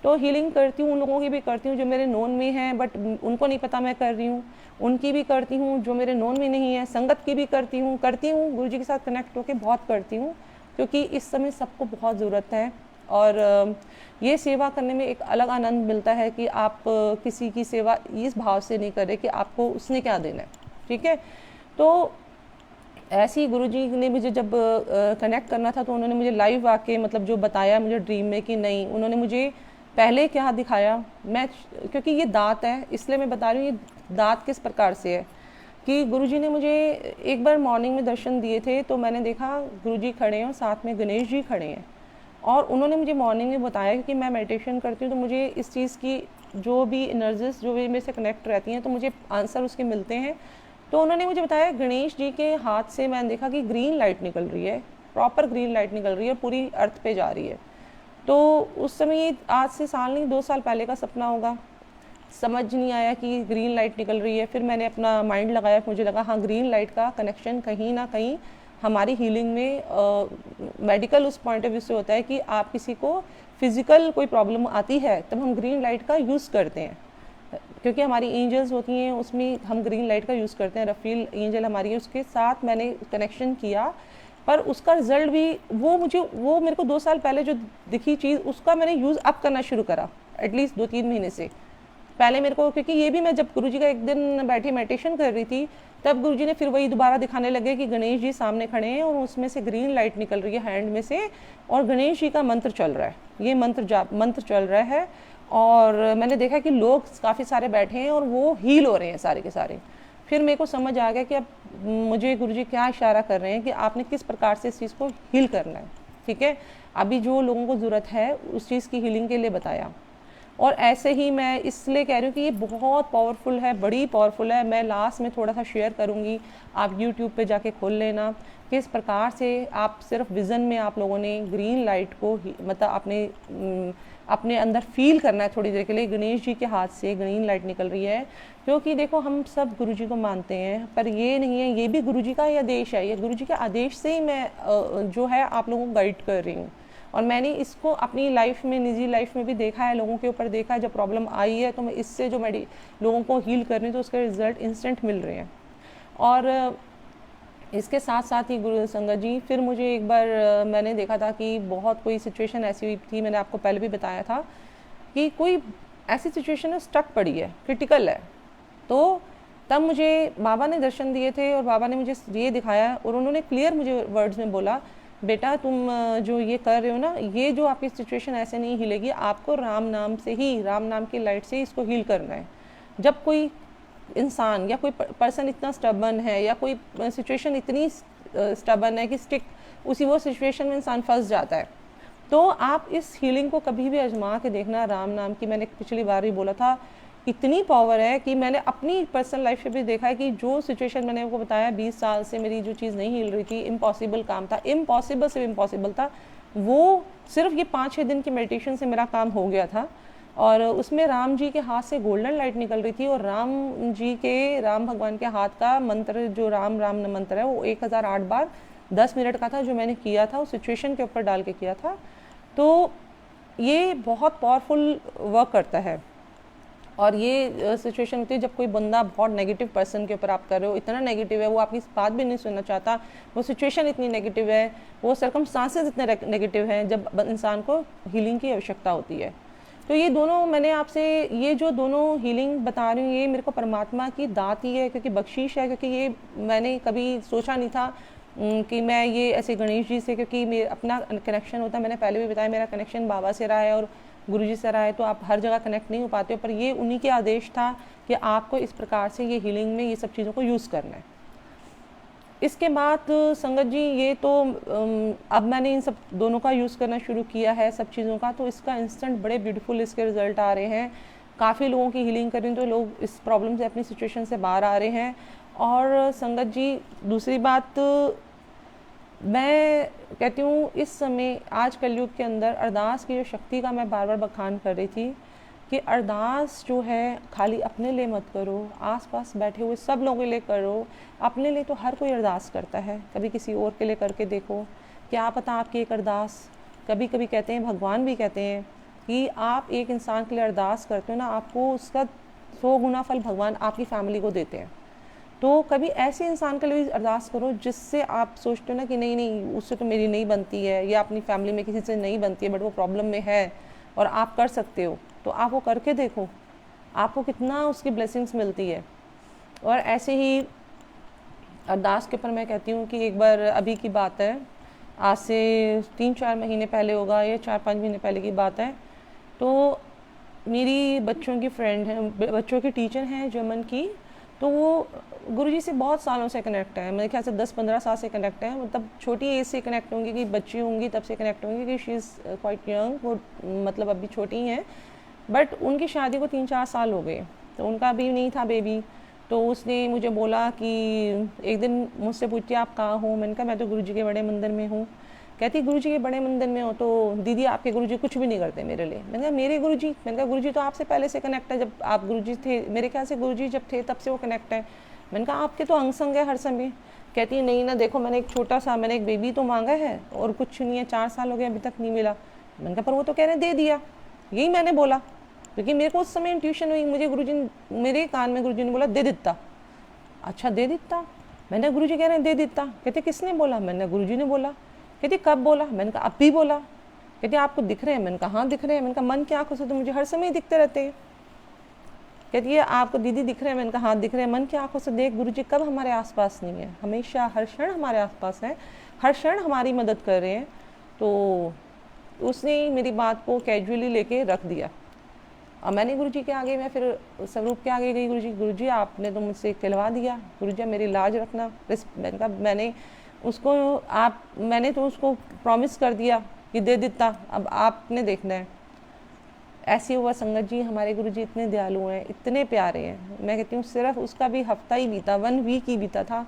तो हीलिंग करती हूँ। उन लोगों की भी करती हूँ जो मेरे नोन में हैं बट उनको नहीं पता मैं कर रही हूँ, उनकी भी करती हूँ जो मेरे नोन में नहीं है, संगत की भी करती हूँ गुरुजी के साथ कनेक्ट होकर बहुत करती हूँ, क्योंकि इस समय सबको बहुत ज़रूरत है। और ये सेवा करने में एक अलग आनंद मिलता है कि आप किसी की सेवा इस भाव से नहीं कर रहे कि आपको उसने क्या देना है, ठीक है। तो ऐसे ही गुरुजी ने मुझे जब कनेक्ट करना था तो उन्होंने मुझे लाइव आके मतलब जो बताया मुझे ड्रीम में कि नहीं, उन्होंने मुझे पहले क्या दिखाया, मैं क्योंकि ये दात है इसलिए मैं बता रही हूँ ये दात किस प्रकार से है कि गुरुजी ने मुझे एक बार मॉर्निंग में दर्शन दिए थे। तो मैंने देखा गुरुजी खड़े हैं और साथ में गणेश जी खड़े हैं और उन्होंने मुझे मॉर्निंग में बताया क्योंकि मैं मेडिटेशन करती हूँ तो मुझे इस चीज़ की जो भी एनर्जीज जो भी मेरे से कनेक्ट रहती हैं तो मुझे आंसर उसके मिलते हैं। तो उन्होंने मुझे बताया गणेश जी के हाथ से मैंने देखा कि ग्रीन लाइट निकल रही है, प्रॉपर ग्रीन लाइट निकल रही है, पूरी अर्थ पे जा रही है। तो उस समय ये आज से साल नहीं 2 साल पहले का सपना होगा, समझ नहीं आया कि ग्रीन लाइट निकल रही है। फिर मैंने अपना माइंड लगाया, मुझे लगा हाँ ग्रीन लाइट का कनेक्शन कहीं ना कहीं हमारी हीलिंग में मेडिकल उस पॉइंट ऑफ व्यू से होता है कि आप किसी को फिजिकल कोई प्रॉब्लम आती है तब हम ग्रीन लाइट का यूज़ करते हैं, क्योंकि हमारी एंजल्स होती हैं उसमें हम ग्रीन लाइट का यूज़ करते हैं। रफील एंजल हमारी है, उसके साथ मैंने कनेक्शन किया पर उसका रिजल्ट भी वो मेरे को 2 साल पहले जो दिखी चीज़ उसका मैंने यूज़ अब करना शुरू करा एटलीस्ट 2-3 महीने से। पहले मेरे को क्योंकि ये भी मैं जब गुरुजी का एक दिन बैठी मेडिटेशन कर रही थी तब गुरुजी ने फिर वही दोबारा दिखाने लगे कि गणेश जी सामने खड़े हैं और उसमें से ग्रीन लाइट निकल रही है हैंड में से और गणेश जी का मंत्र चल रहा है, ये मंत्र चल रहा है। और मैंने देखा कि लोग काफ़ी सारे बैठे हैं और वो हील हो रहे हैं सारे के सारे। फिर मेरे को समझ आ गया कि अब मुझे गुरुजी क्या इशारा कर रहे हैं कि आपने किस प्रकार से इस चीज़ को हील करना है, ठीक है। अभी जो लोगों को ज़रूरत है उस चीज़ की हीलिंग के लिए बताया। और ऐसे ही मैं इसलिए कह रही हूँ कि ये बहुत पावरफुल है, बड़ी पावरफुल है। मैं लास्ट में थोड़ा सा शेयर करूँगी, आप यूट्यूब पे जाके खोल लेना कि इस प्रकार से आप सिर्फ विज़न में आप लोगों ने ग्रीन लाइट को मतलब अपने अंदर फील करना है थोड़ी देर के लिए। गणेश जी के हाथ से ग्रीन लाइट निकल रही है, क्योंकि देखो हम सब गुरु जी को मानते हैं, पर ये नहीं है, ये भी गुरु जी का ही आदेश है। ये गुरु जी के आदेश से ही मैं जो है आप लोगों को गाइड कर रही हूँ। और मैंने इसको अपनी लाइफ में, निजी लाइफ में भी देखा है, लोगों के ऊपर देखा है। जब प्रॉब्लम आई है तो मैं इससे जो लोगों को हील कर रही हूँ तो उसके रिजल्ट इंस्टेंट मिल रहे हैं। और इसके साथ साथ ही गुरु संगत जी, फिर मुझे एक बार मैंने देखा था कि बहुत कोई सिचुएशन ऐसी हुई थी, मैंने आपको पहले भी बताया था कि कोई ऐसी सिचुएशन है स्टक पड़ी है, क्रिटिकल है। तो तब मुझे बाबा ने दर्शन दिए थे और बाबा ने मुझे ये दिखाया और उन्होंने क्लियर मुझे वर्ड्स में बोला, बेटा तुम जो ये कर रहे हो ना, ये जो आपकी सिचुएशन ऐसे नहीं हिलेगी, आपको राम नाम से ही, राम नाम की लाइट से ही इसको हील करना है। जब कोई इंसान या कोई पर्सन इतना स्टबर्न है या कोई सिचुएशन इतनी स्टबर्न है कि स्टिक उसी वो सिचुएशन में इंसान फंस जाता है, तो आप इस हीलिंग को कभी भी आजमा के देखना। राम नाम की, मैंने पिछली बार भी बोला था, इतनी पावर है कि मैंने अपनी पर्सनल लाइफ में भी देखा है कि जो सिचुएशन मैंने आपको बताया 20 साल से मेरी जो चीज़ नहीं हिल रही थी, इम्पॉसिबल काम था, इम्पॉसिबल से इम्पॉसिबल था, वो सिर्फ ये 5-6 दिन की मेडिटेशन से मेरा काम हो गया था। और उसमें राम जी के हाथ से गोल्डन लाइट निकल रही थी और राम भगवान के हाथ का मंत्र जो राम राम मंत्र है वो 1008 बार 10 मिनट का था, जो मैंने किया था उस सिचुएशन के ऊपर डाल के किया था। तो ये बहुत पावरफुल वर्क करता है। और ये सिचुएशन होती है जब कोई बंदा बहुत नेगेटिव पर्सन के ऊपर आप कर रहे हो, इतना नेगेटिव है, वो आपकी बात भी नहीं सुनना चाहता, वो सिचुएशन इतनी नेगेटिव है, वो सर्कमस्टांसेस इतने नेगेटिव हैं, जब इंसान को हीलिंग की आवश्यकता होती है। तो ये दोनों मैंने आपसे ये जो दोनों हीलिंग बता रही हूँ, ये मेरे को परमात्मा की दात ही है, क्योंकि बख्शीश है, क्योंकि ये मैंने कभी सोचा नहीं था कि मैं ये ऐसे गणेश जी से, क्योंकि मेरा अपना कनेक्शन होता है, मैंने पहले भी बताया मेरा कनेक्शन बाबा से रहा है और गुरु जी से रहा है, तो आप हर जगह कनेक्ट नहीं हो पाते हो, पर ये उन्हीं के आदेश था कि आपको इस प्रकार से ये हीलिंग में ये सब चीज़ों को यूज़ करना है। इसके बाद संगत जी ये तो अब मैंने इन सब दोनों का यूज़ करना शुरू किया है सब चीज़ों का, तो इसका इंस्टेंट बड़े ब्यूटीफुल इसके रिज़ल्ट आ रहे हैं। काफ़ी लोगों की हीलिंग कर रही हूँ तो लोग इस प्रॉब्लम से, अपनी सिचुएशन से बाहर आ रहे हैं। और संगत जी दूसरी बात मैं कहती हूँ, इस समय आज कलयुग के अंदर अरदास की जो शक्ति का मैं बार बार बखान कर रही थी कि अरदास जो है खाली अपने लिए मत करो, आसपास बैठे हुए सब लोगों के लिए करो। अपने लिए तो हर कोई अरदास करता है, कभी किसी और के लिए करके देखो, क्या पता आपकी एक अरदास, कभी कभी कहते हैं, भगवान भी कहते हैं कि आप एक इंसान के लिए अरदास करते हो ना, आपको उसका 100 गुना फल भगवान आपकी फैमिली को देते हैं। तो कभी ऐसे इंसान के लिए अरदास करो जिससे आप सोचते हो ना कि नहीं नहीं उससे तो मेरी नहीं बनती है, या अपनी फैमिली में किसी से नहीं बनती है, बट वो प्रॉब्लम में है और आप कर सकते हो, तो आप वो करके देखो, आपको कितना उसकी ब्लेसिंग्स मिलती है। और ऐसे ही अरदास के ऊपर मैं कहती हूँ कि एक बार अभी की बात है, आज से 3-4 महीने पहले होगा या 4-5 महीने पहले की बात है, तो मेरी बच्चों की फ्रेंड है, बच्चों की टीचर हैं जर्मन की, तो वो गुरुजी से बहुत सालों से कनेक्ट है, मेरे ख्याल से 10-15 साल से कनेक्ट है, मतलब छोटी एज से कनेक्ट होंगी, कि बच्ची होंगी तब से कनेक्ट होंगी, कि शी इज़ क्वाइट यंग, वो मतलब अभी छोटी हैं, बट उनकी शादी को 3-4 साल हो गए, तो उनका अभी नहीं था बेबी। तो उसने मुझे बोला कि एक दिन मुझसे पूछती आप कहाँ हो, मैंने कहा मैं तो गुरुजी के बड़े मंदिर में हूँ। कहती गुरुजी के बड़े मंदिर में हो तो दीदी आपके गुरुजी कुछ भी नहीं करते मेरे लिए। मैंने कहा मेरे गुरुजी, मैंने कहा गुरुजी तो आपसे पहले से कनेक्ट है, जब आप गुरुजी थे, मेरे ख्याल से गुरुजी जब थे तब से वो कनेक्ट है। मैंने कहा आपके तो अंग संग है हर समय। कहती है नहीं ना, देखो मैंने एक छोटा सा, मैंने एक बेबी तो मांगा है और कुछ नहीं है, 4 साल हो गए अभी तक नहीं मिला। मैंने कहा पर वो तो कह रहे दे दिया, यही मैंने बोला, क्योंकि मेरे को उस समय इंट्यूशन हुई, मुझे गुरुजी, मेरे कान में गुरुजी ने बोला दे देता। अच्छा दे देता, मैंने गुरुजी कह रहे हैं दे देता। कहते किसने बोला? मैंने गुरुजी ने बोला। कहती कब बोला? मैंने कहा अब भी बोला। कहती आपको दिख रहे हैं? मैंने कहा हाँ दिख रहे हैं। मैंने कहा मन की आंखों से तो मुझे हर समय दिखते रहते हैं। कहती है आपको दीदी दिख रहे हैं? मैंने कहा हाँ दिख रहे हैं। मन की आंखों से देख, गुरुजी कब हमारे आसपास नहीं है, हमेशा हर क्षण हमारे आसपास है, हर क्षण हमारी मदद कर रहे हैं। तो उसने मेरी बात को कैजुअली लेके रख दिया। और मैंने गुरुजी के आगे, मैं फिर स्वरूप के आगे गई, गुरुजी आपने तो मुझसे कहलवा दिया, गुरुजी मेरी लाज रखना। मैंने कहा मैंने उसको मैंने तो उसको प्रॉमिस कर दिया कि दे देता, अब आपने देखना है। ऐसे हुआ संगत जी, हमारे गुरुजी इतने दयालु हैं, इतने प्यारे हैं। मैं कहती हूँ सिर्फ उसका भी हफ्ता ही बीता, 1 वीक ही बीता था,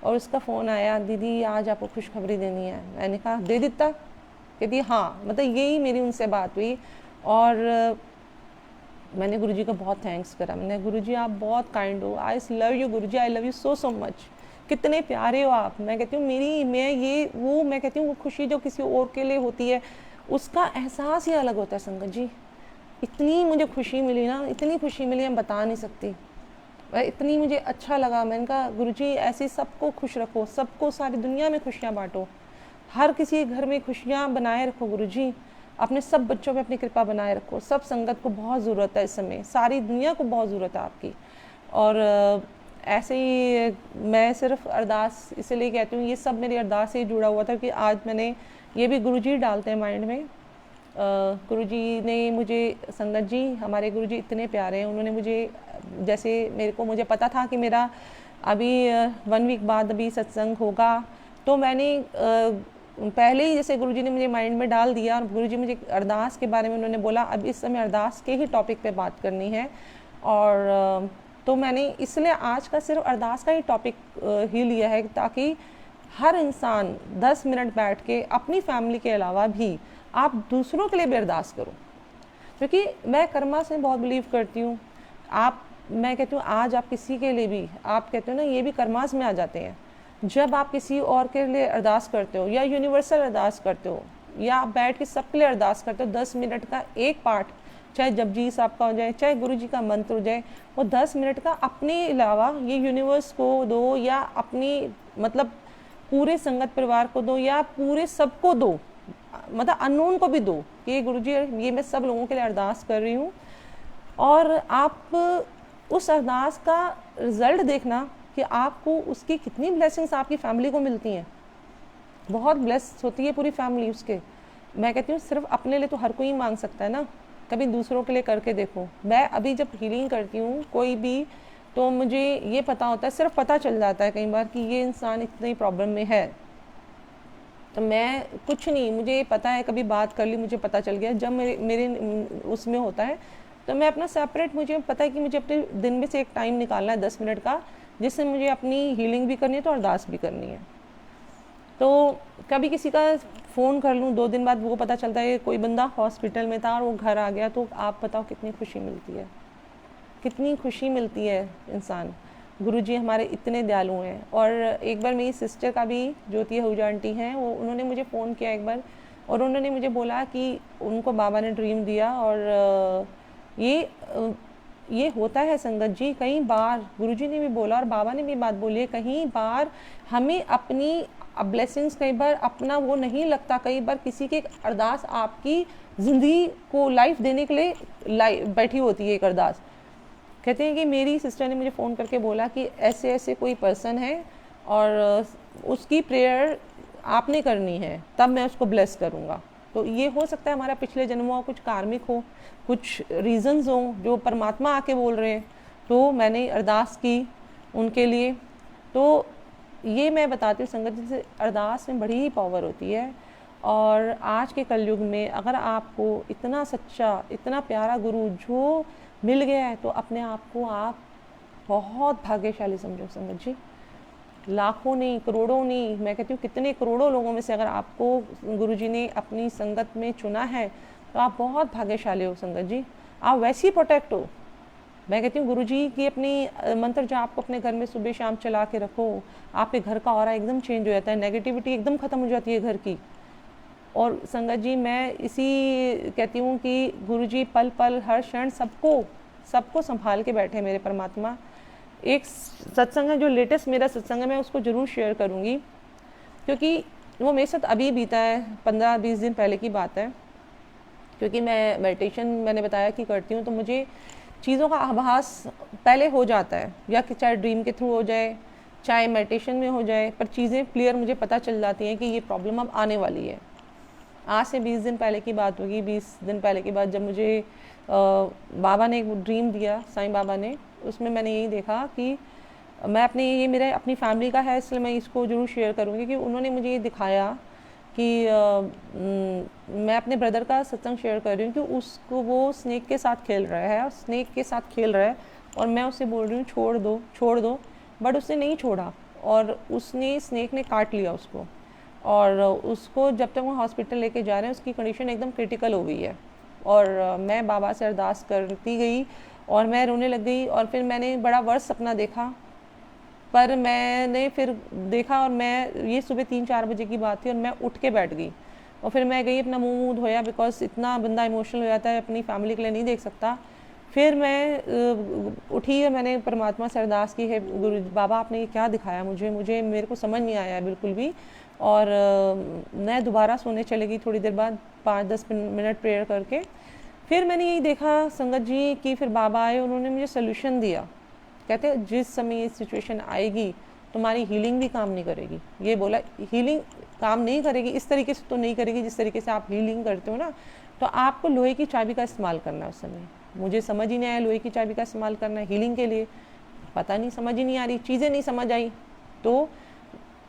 और उसका फ़ोन आया, दीदी आज आपको खुशखबरी देनी है। मैंने कहा दे देता। कहती हाँ, मतलब यही मेरी उनसे बात हुई। और मैंने गुरुजी का बहुत थैंक्स करा। मैंने गुरुजी आप बहुत काइंड हो, I love you Guruji, I love you so so much, कितने प्यारे हो आप। मैं कहती हूँ मैं कहती हूँ वो खुशी जो किसी और के लिए होती है उसका एहसास ही अलग होता है संगत जी। इतनी मुझे खुशी मिली ना, इतनी खुशी मिली मैं बता नहीं सकती, इतनी मुझे अच्छा लगा। मैंने कहा गुरुजी ऐसे सबको खुश रखो, सबको सारी दुनिया में खुशियाँ बांटो, हर किसी के घर में खुशियाँ बनाए रखो गुरुजी, अपने सब बच्चों पे अपनी कृपा बनाए रखो। सब संगत को बहुत ज़रूरत है इस समय, सारी दुनिया को बहुत ज़रूरत है आपकी। और ऐसे ही मैं सिर्फ अरदास इसलिए कहती हूँ, ये सब मेरी अरदास से ही जुड़ा हुआ था कि आज मैंने ये भी गुरुजी डालते हैं माइंड में। गुरुजी ने मुझे, संगत जी हमारे गुरुजी इतने प्यारे हैं, उन्होंने मुझे जैसे मुझे पता था कि मेरा अभी 1 वीक बाद अभी सत्संग होगा, तो मैंने पहले ही जैसे गुरुजी ने मुझे माइंड में डाल दिया, और गुरुजी मुझे अरदास के बारे में उन्होंने बोला अब इस समय अरदास के ही टॉपिक पे बात करनी है। और तो मैंने इसलिए आज का सिर्फ अरदास का ही टॉपिक ही लिया है, ताकि हर इंसान 10 मिनट बैठ के अपनी फैमिली के अलावा भी आप दूसरों के लिए भी अरदास करो, क्योंकि मैं कर्मा से बहुत बिलीव करती हूँ। मैं कहती हूँ आज आप किसी के लिए भी, आप कहते हो ना ये भी कर्मास में आ जाते हैं। जब आप किसी और के लिए अरदास करते हो या यूनिवर्सल अरदास करते हो या आप बैठ के सबके लिए अरदास करते हो, 10 मिनट का एक पाठ, चाहे जपजी साहब का हो जाए, चाहे गुरुजी का मंत्र हो जाए, वो 10 मिनट का अपने अलावा ये यूनिवर्स को दो, या अपनी मतलब पूरे संगत परिवार को दो, या पूरे सबको दो, मतलब अननोन को भी दो कि गुरुजी ये मैं सब लोगों के लिए अरदास कर रही हूँ। और आप उस अरदास का रिजल्ट देखना कि आपको उसकी कितनी ब्लेसिंग्स आपकी फैमिली को मिलती हैं। बहुत ब्लेस होती है पूरी फैमिली उसके। मैं कहती हूँ सिर्फ अपने लिए तो हर कोई मांग सकता है ना, कभी दूसरों के लिए करके देखो। मैं अभी जब हीलिंग करती हूँ कोई भी, तो मुझे ये पता होता है, सिर्फ पता चल जाता है कई बार कि ये इंसान इतनी प्रॉब्लम में है, तो मैं कुछ नहीं, मुझे पता है, कभी बात कर ली मुझे पता चल गया। जब मेरे उसमें होता है तो मैं अपना सेपरेट, मुझे पता है कि मुझे अपने दिन में से एक टाइम निकालना है 10 मिनट का, जिससे मुझे अपनी हीलिंग भी करनी है तो अरदास भी करनी है। तो कभी किसी का फ़ोन कर लूँ 2 दिन बाद, वो पता चलता है कोई बंदा हॉस्पिटल में था और वो घर आ गया, तो आप बताओ कितनी खुशी मिलती है, कितनी खुशी मिलती है इंसान। गुरुजी हमारे इतने दयालु हैं। और एक बार मेरी सिस्टर का भी, ज्योति आहूजा आंटी हैं, वो उन्होंने मुझे फ़ोन किया एक बार, और उन्होंने मुझे बोला कि उनको बाबा ने ड्रीम दिया। और ये होता है संगत जी, कई बार गुरुजी ने भी बोला और बाबा ने भी बात बोली है, कई बार हमें अपनी ब्लेसिंग्स, कई बार अपना वो नहीं लगता, कई बार किसी की अरदास आपकी ज़िंदगी को लाइफ देने के लिए बैठी होती है एक अरदास। कहते हैं कि मेरी सिस्टर ने मुझे फ़ोन करके बोला कि ऐसे ऐसे कोई पर्सन है और उसकी प्रेयर आपने करनी है, तब मैं उसको ब्लेस करूँगा। तो ये हो सकता है हमारा पिछले जन्मों का कुछ कार्मिक हो, कुछ रीजंस हो जो परमात्मा आके बोल रहे हैं, तो मैंने अरदास की उनके लिए। तो ये मैं बताती हूँ संगत जी, से अरदास में बड़ी ही पावर होती है। और आज के कलयुग में अगर आपको इतना सच्चा, इतना प्यारा गुरु जो मिल गया है, तो अपने आप को आप बहुत भाग्यशाली समझो संगत जी। लाखों नहीं, करोड़ों नहीं, मैं कहती हूँ कितने करोड़ों लोगों में से अगर आपको गुरुजी ने अपनी संगत में चुना है, तो आप बहुत भाग्यशाली हो संगत जी। आप वैसे ही प्रोटेक्ट हो। मैं कहती हूँ गुरुजी की अपनी मंत्र जाप को अपने घर में सुबह शाम चला के रखो, आपके घर का ऑरा एकदम चेंज हो जाता है, नेगेटिविटी एकदम ख़त्म हो जाती है घर की। और संगत जी मैं इसी कहती हूँ कि गुरुजी पल पल हर क्षण सबको संभाल के बैठे मेरे परमात्मा। एक सत्संग है जो लेटेस्ट मेरा सत्संग है, मैं उसको ज़रूर शेयर करूँगी, क्योंकि वो मेरे साथ अभी बीता है, 15-20 दिन पहले की बात है। क्योंकि मैं मेडिटेशन मैंने बताया कि करती हूँ, तो मुझे चीज़ों का आभास पहले हो जाता है, या कि चाहे ड्रीम के थ्रू हो जाए, चाहे मेडिटेशन में हो जाए, पर चीज़ें क्लियर मुझे पता चल जाती हैं कि ये प्रॉब्लम अब आने वाली है। आज से 20 दिन पहले की बात होगी, 20 दिन पहले की बात, जब मुझे बाबा ने एक ड्रीम दिया, साईं बाबा ने, उसमें मैंने यही देखा कि मैं ये मेरा अपनी फैमिली का है, इसलिए मैं इसको ज़रूर शेयर करूँगी कि उन्होंने मुझे ये दिखाया कि मैं अपने ब्रदर का सत्संग शेयर कर रही हूँ कि उसको वो स्नेक के साथ खेल रहा है और स्नेक के साथ खेल रहा है और मैं उससे बोल रही हूँ छोड़ दो, बट उसने नहीं छोड़ा और उसने स्नेक ने काट लिया उसको। और उसको जब तक वो हॉस्पिटल लेके जा रहे हैं उसकी कंडीशन एकदम क्रिटिकल हो गई है। और मैं बाबा से अरदास करती गई और मैं रोने लग गई। और फिर मैंने बड़ा वर्ष सपना देखा, पर मैंने फिर देखा और मैं ये सुबह 3-4 बजे की बात थी और मैं उठ के बैठ गई और फिर मैं गई अपना मुंह धोया, बिकॉज इतना बंदा इमोशनल हो जाता है, अपनी फैमिली के लिए नहीं देख सकता। फिर मैं उठी और मैंने परमात्मा से अरदास की है, गुरु बाबा आपने ये क्या दिखाया मुझे मेरे को समझ नहीं आया बिल्कुल भी। और मैं दोबारा सोने चली गई थोड़ी देर बाद 5-10 मिनट प्रेयर करके। फिर मैंने यही देखा संगत जी कि फिर बाबा आए, उन्होंने मुझे सोल्यूशन दिया। कहते हैं जिस समय ये सिचुएशन आएगी तुम्हारी हीलिंग भी काम नहीं करेगी। ये बोला हीलिंग काम नहीं करेगी, इस तरीके से तो नहीं करेगी जिस तरीके से आप हीलिंग करते हो ना, तो आपको लोहे की चाबी का इस्तेमाल करना है उस समय। मुझे समझ ही नहीं आया लोहे की चाबी का इस्तेमाल करना है हीलिंग के लिए, पता नहीं, समझ ही नहीं आ रही, चीज़ें नहीं समझ आई। तो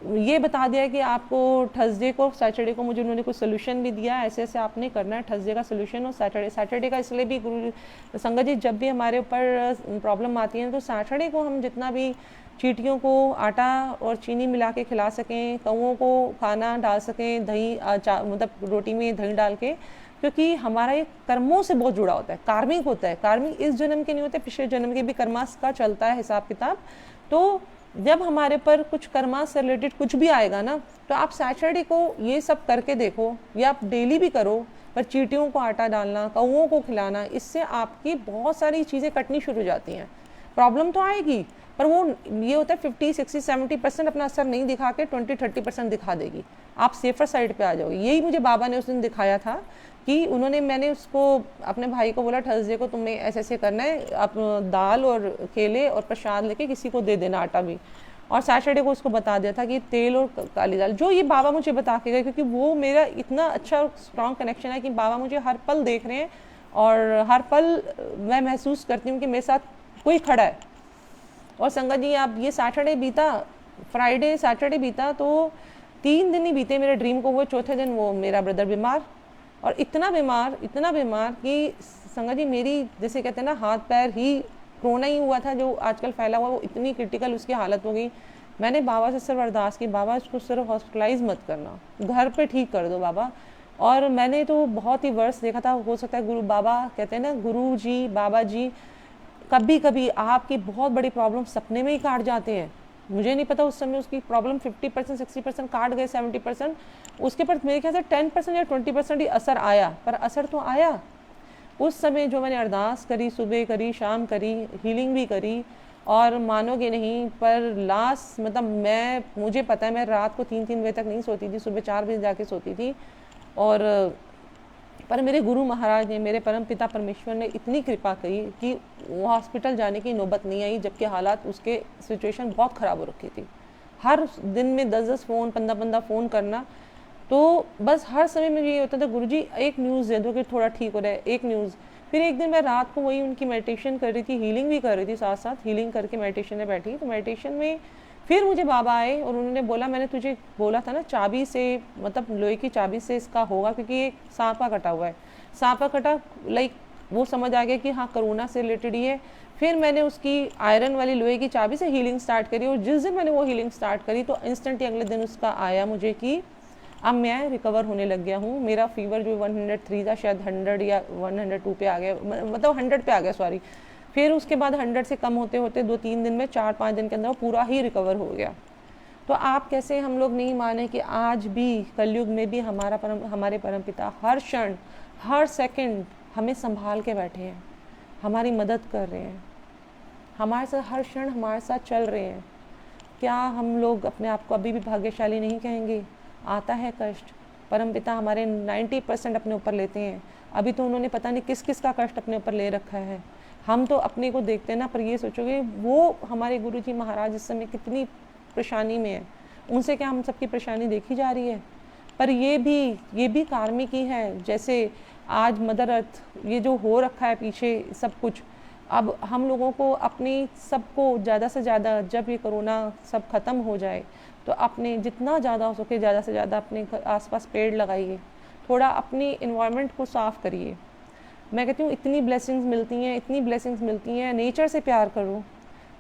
ये बता दिया कि आपको थर्सडे को सैटरडे को मुझे उन्होंने कुछ सोल्यूशन भी दिया, ऐसे ऐसे आपने करना है, थर्सडे का सोल्यूशन और सैटरडे का। इसलिए भी गुरु संगत जी जब भी हमारे ऊपर प्रॉब्लम आती है तो सैटरडे को हम जितना भी चींटियों को आटा और चीनी मिला के खिला सकें, कौओं को खाना डाल सकें, दही मतलब रोटी में दही डाल के, क्योंकि हमारा ये कर्मों से बहुत जुड़ा होता है, कार्मिक होता है। कार्मिक इस जन्म के नहीं होते, पिछले जन्म के भी कर्मास का चलता है हिसाब किताब। तो जब हमारे पर कुछ कर्मा से रिलेटेड कुछ भी आएगा ना, तो आप सैटरडे को ये सब करके देखो, या आप डेली भी करो, पर चींटियों को आटा डालना, कौओं को खिलाना, इससे आपकी बहुत सारी चीज़ें कटनी शुरू हो जाती हैं। प्रॉब्लम तो आएगी, पर वो ये होता है 50-60-70% अपना असर नहीं दिखा के 20-30% दिखा देगी, आप सेफर साइड पे आ जाओगे। यही मुझे बाबा ने उस दिन दिखाया था कि मैंने उसको अपने भाई को बोला थर्सडे को तुम्हें ऐसे ऐसे करना है, आप दाल और केले और प्रसाद लेके किसी को दे देना, आटा भी। और सैटरडे को उसको बता दिया था कि तेल और काली दाल, जो ये बाबा मुझे बता के गए, क्योंकि वो मेरा इतना अच्छा स्ट्रॉन्ग कनेक्शन है कि बाबा मुझे हर पल देख रहे हैं और हर पल मैं महसूस करती हूँ कि मेरे साथ कोई खड़ा है। और संगत जी आप ये सैटरडे बीता, फ्राइडे सैटरडे बीता, तो 3 दिन ही बीते मेरे ड्रीम को, वो चौथे दिन वो मेरा ब्रदर बीमार, और इतना बीमार कि संगत जी मेरी जैसे कहते हैं ना हाथ पैर ही, कोरोना ही हुआ था जो आजकल फैला हुआ, वो इतनी क्रिटिकल उसकी हालत हो गई। मैंने बाबा से सिर्फ अरदास की, बाबा इसको सिर्फ हॉस्पिटलाइज मत करना, घर पे ठीक कर दो बाबा। और मैंने तो बहुत ही वर्ष देखा था, हो सकता है गुरु बाबा कहते हैं ना, गुरु जी बाबा जी कभी कभी आपकी बहुत बड़ी प्रॉब्लम सपने में ही काट जाते हैं। मुझे नहीं पता उस समय उसकी प्रॉब्लम 50% 60% काट गए, 70% उसके पर मेरे ख्याल से 10% या 20% ही असर आया, पर असर तो आया। उस समय जो मैंने अरदास करी, सुबह करी, शाम करी, हीलिंग भी करी, और मानोगे नहीं, पर लास्ट मतलब मुझे पता है मैं रात को 3-3 बजे तक नहीं सोती थी, सुबह 4 बजे जाके सोती थी। और पर मेरे गुरु महाराज ने, मेरे परम पिता परमेश्वर ने इतनी कृपा करी कि वो हॉस्पिटल जाने की नौबत नहीं आई, जबकि हालात उसके सिचुएशन बहुत ख़राब हो रखी थी। हर दिन में 10-10 फ़ोन, 15-15 फ़ोन करना, तो बस हर समय में ये होता था गुरुजी एक न्यूज़ दे दो कि थोड़ा ठीक हो रहा है, एक न्यूज़। फिर एक दिन मैं रात को वही उनकी मेडिटेशन कर रही थी, हीलिंग भी कर रही थी, साथ साथ हीलिंग करके मेडिटेशन में बैठी। तो मेडिटेशन में फिर मुझे बाबा आए और उन्होंने बोला, मैंने तुझे बोला था ना चाबी से, मतलब लोहे की चाबी से इसका होगा, क्योंकि एक सांपा कटा हुआ है, सांपा कटा, लाइक वो समझ आ गया कि हाँ कोरोना से रिलेटेड ही है। फिर मैंने उसकी आयरन वाली लोहे की चाबी से हीलिंग स्टार्ट करी, और जिस दिन मैंने वो हीलिंग स्टार्ट करी तो इंस्टेंट ही अगले दिन उसका आया मुझे कि अब मैं रिकवर होने लग गया हूँ। मेरा फीवर जो 103 था शायद 100 या 102 पे आ गया, मतलब 100 पे आ गया, सॉरी। फिर उसके बाद 100 से कम होते होते 2-3 दिन में, 4-5 दिन के अंदर वो पूरा ही रिकवर हो गया। तो आप कैसे हम लोग नहीं माने कि आज भी कलयुग में भी हमारे परम पिता हर क्षण हर सेकंड हमें संभाल के बैठे हैं, हमारी मदद कर रहे हैं, हमारे साथ हर क्षण हमारे साथ चल रहे हैं। क्या हम लोग अपने आप को अभी भी भाग्यशाली नहीं कहेंगे? आता है कष्ट, परमपिता हमारे 90% अपने ऊपर लेते हैं। अभी तो उन्होंने पता नहीं किस किस का कष्ट अपने ऊपर ले रखा है। हम तो अपने को देखते हैं ना, पर ये सोचोगे वो हमारे गुरुजी महाराज इस समय कितनी परेशानी में है, उनसे क्या हम सबकी परेशानी देखी जा रही है? पर ये भी कार्मिक ही है। जैसे आज मदर अर्थ ये जो हो रखा है पीछे सब कुछ, अब हम लोगों को अपनी सबको ज़्यादा से ज़्यादा, जब ये कोरोना सब ख़त्म हो जाए तो अपने जितना ज़्यादा हो सके ज़्यादा से ज़्यादा अपने आसपास पेड़ लगाइए, थोड़ा अपनी इन्वायरमेंट को साफ़ करिए। मैं कहती हूँ इतनी ब्लेसिंग्स मिलती हैं, इतनी ब्लेसिंग्स मिलती हैं। नेचर से प्यार करो,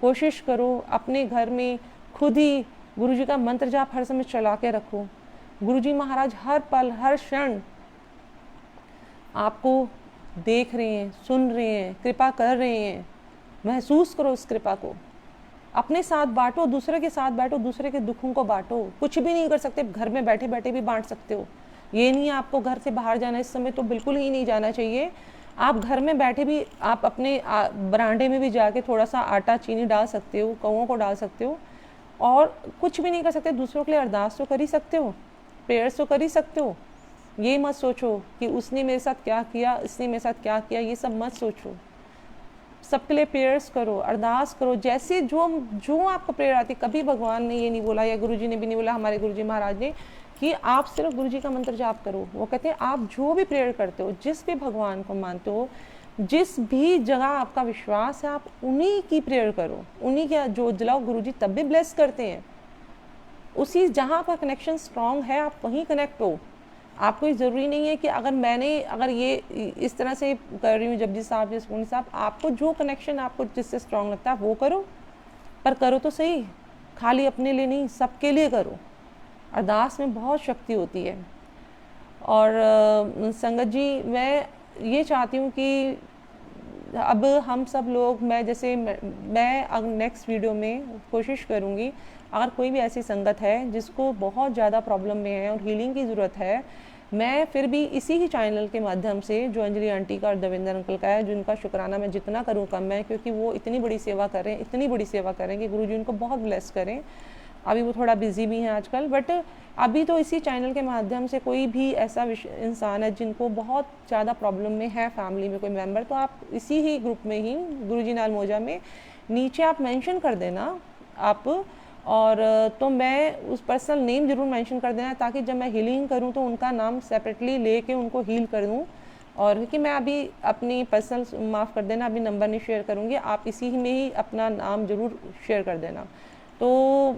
कोशिश करो अपने घर में खुद ही गुरुजी का मंत्र जाप हर समय चला के रखो। गुरुजी महाराज हर पल हर क्षण आपको देख रहे हैं, सुन रहे हैं, कृपा कर रहे हैं। महसूस करो उस कृपा को, अपने साथ बांटो, दूसरे के साथ बैठो, दूसरे के दुखों को बांटो। कुछ भी नहीं कर सकते, घर में बैठे बैठे भी बांट सकते हो। ये नहीं है आपको घर से बाहर जाना, इस समय तो बिल्कुल ही नहीं जाना चाहिए। आप घर में बैठे भी आप अपने बरामदे में भी जाके थोड़ा सा आटा चीनी डाल सकते हो, कौओं को डाल सकते हो। और कुछ भी नहीं कर सकते, दूसरों के लिए अरदास तो कर ही सकते हो, प्रेयर्स तो कर ही सकते हो। ये मत सोचो कि उसने मेरे साथ क्या किया, इसने मेरे साथ क्या किया, ये सब मत सोचो। सबके लिए प्रेयर्स करो, अरदास करो, जैसे जो जो आपको प्रेयर आती। कभी भगवान ने ये नहीं बोला या गुरुजी ने भी नहीं बोला, हमारे गुरुजी महाराज ने, कि आप सिर्फ गुरुजी का मंत्र जाप करो। वो कहते हैं आप जो भी प्रेयर करते हो, जिस भी भगवान को मानते हो, जिस भी जगह आपका विश्वास है, आप उन्हीं की प्रेयर करो, उन्हीं के जो दिलाओ। गुरुजी तब भी ब्लेस करते हैं। उसी जहाँ आपका कनेक्शन स्ट्रांग है, आप वहीं कनेक्ट हो। आपको ज़रूरी नहीं है कि अगर ये इस तरह से कर रही हूँ, जपजी साहब, जसपूनी साहब, आपको जो कनेक्शन आपको जिससे स्ट्रांग लगता है वो करो, पर करो तो सही। खाली अपने लिए नहीं, सबके लिए करो। अरदास में बहुत शक्ति होती है। और संगत जी, मैं ये चाहती हूँ कि अब हम सब लोग, मैं अगर नेक्स्ट वीडियो में कोशिश करूँगी, अगर कोई भी ऐसी संगत है जिसको बहुत ज़्यादा प्रॉब्लम में है और हीलिंग की ज़रूरत है, मैं फिर भी इसी ही चैनल के माध्यम से, जो अंजलि आंटी का और देवेंद्र अंकल का है, जिनका शुक्राना मैं जितना करूँ कम है, क्योंकि वो इतनी बड़ी सेवा कर रहे हैं, इतनी बड़ी सेवा करें कि गुरुजी उनको बहुत ब्लेस करें। अभी वो थोड़ा बिजी भी हैं आजकल, बट अभी तो इसी चैनल के माध्यम से कोई भी ऐसा इंसान है जिनको बहुत ज़्यादा प्रॉब्लम में है, फैमिली में कोई मेंबर, तो आप इसी ही ग्रुप में ही, गुरुजी नाल मोजा में, नीचे आप मेंशन कर देना आप। और तो मैं उस पर्सनल नेम ज़रूर मेंशन कर देना, ताकि जब मैं हीलिंग करूं तो उनका नाम सेपरेटली लेके उनको हील कर दूं। और क्योंकि मैं अभी अपनी पर्सनल, माफ़ कर देना, अभी नंबर नहीं शेयर करूंगी, आप इसी में ही अपना नाम ज़रूर शेयर कर देना। तो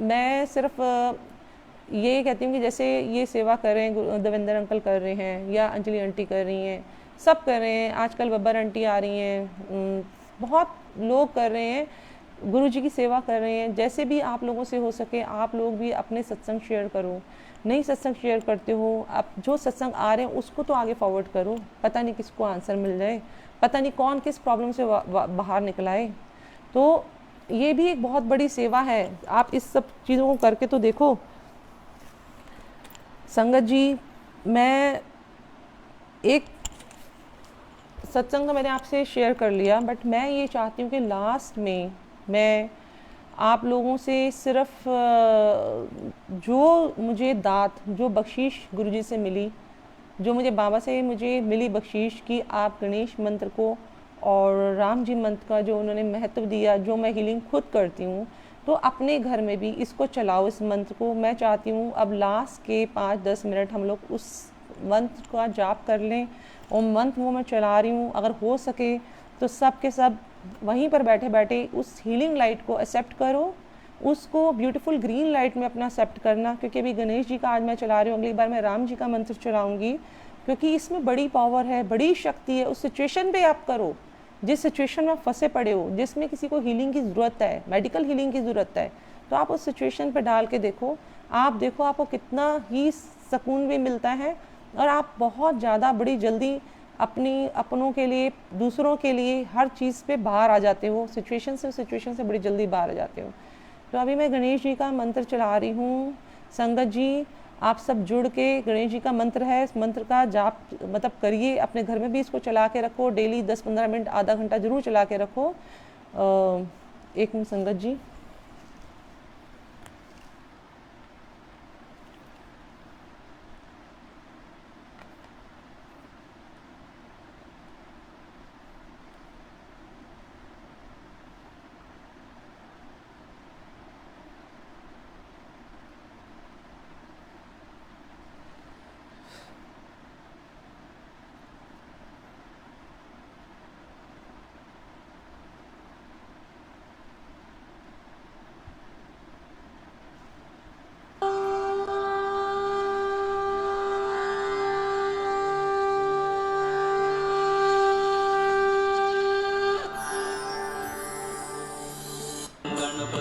मैं सिर्फ ये कहती हूँ कि जैसे ये सेवा कर रहे हैं, देवेंद्र अंकल कर रहे हैं, या अंजलि आंटी कर रही हैं, सब कर रहे हैं, आजकल बब्बर आंटी आ रही हैं, बहुत लोग कर रहे हैं, गुरुजी की सेवा कर रहे हैं। जैसे भी आप लोगों से हो सके, आप लोग भी अपने सत्संग शेयर करो। नहीं सत्संग शेयर करते हो, आप जो सत्संग आ रहे हैं उसको तो आगे फॉरवर्ड करो। पता नहीं किसको आंसर मिल जाए, पता नहीं कौन किस प्रॉब्लम से बाहर निकलाए। तो ये भी एक बहुत बड़ी सेवा है। आप इस सब चीज़ों को करके तो देखो। संगत जी, मैं एक सत्संग तो मैंने आपसे शेयर कर लिया, बट मैं ये चाहती हूँ कि लास्ट में मैं आप लोगों से सिर्फ जो मुझे दात, जो बख्शीश गुरुजी से मिली, जो मुझे बाबा से मुझे मिली बख्शीश की, आप गणेश मंत्र को और राम जी मंत्र का जो उन्होंने महत्व दिया, जो मैं हीलिंग खुद करती हूँ, तो अपने घर में भी इसको चलाओ, इस मंत्र को। मैं चाहती हूँ अब लास्ट के 5-10 मिनट हम लोग उस मंत्र का जाप कर लें। और मंत्र वो मैं चला रही हूँ, अगर हो सके तो सब के सब वहीं पर बैठे बैठे उस हीलिंग लाइट को एक्सेप्ट करो, उसको ब्यूटीफुल ग्रीन लाइट में अपना एक्सेप्ट करना। क्योंकि अभी गणेश जी का आज मैं चला रही हूँ, अगली बार मैं राम जी का मंत्र चलाऊँगी, क्योंकि इसमें बड़ी पावर है, बड़ी शक्ति है। उस सिचुएशन पे आप करो जिस सिचुएशन में फंसे पड़े हो, जिसमें किसी को हीलिंग की ज़रूरत है, मेडिकल हीलिंग की ज़रूरत है, तो आप उस सिचुएशन पे डाल के देखो। आप देखो आपको कितना ही सुकून भी मिलता है, और आप बहुत ज़्यादा बड़ी जल्दी अपनों के लिए, दूसरों के लिए, हर चीज़ पे बाहर आ जाते हो। सिचुएशन से बड़ी जल्दी बाहर आ जाते हो। तो अभी मैं गणेश जी का मंत्र चला रही हूँ। संगत जी, आप सब जुड़ के, गणेश जी का मंत्र है, इस मंत्र का जाप मतलब करिए, अपने घर में भी इसको चला के रखो, डेली 10-15 मिनट, आधा घंटा जरूर चला के रखो। एक मिनट संगत जी।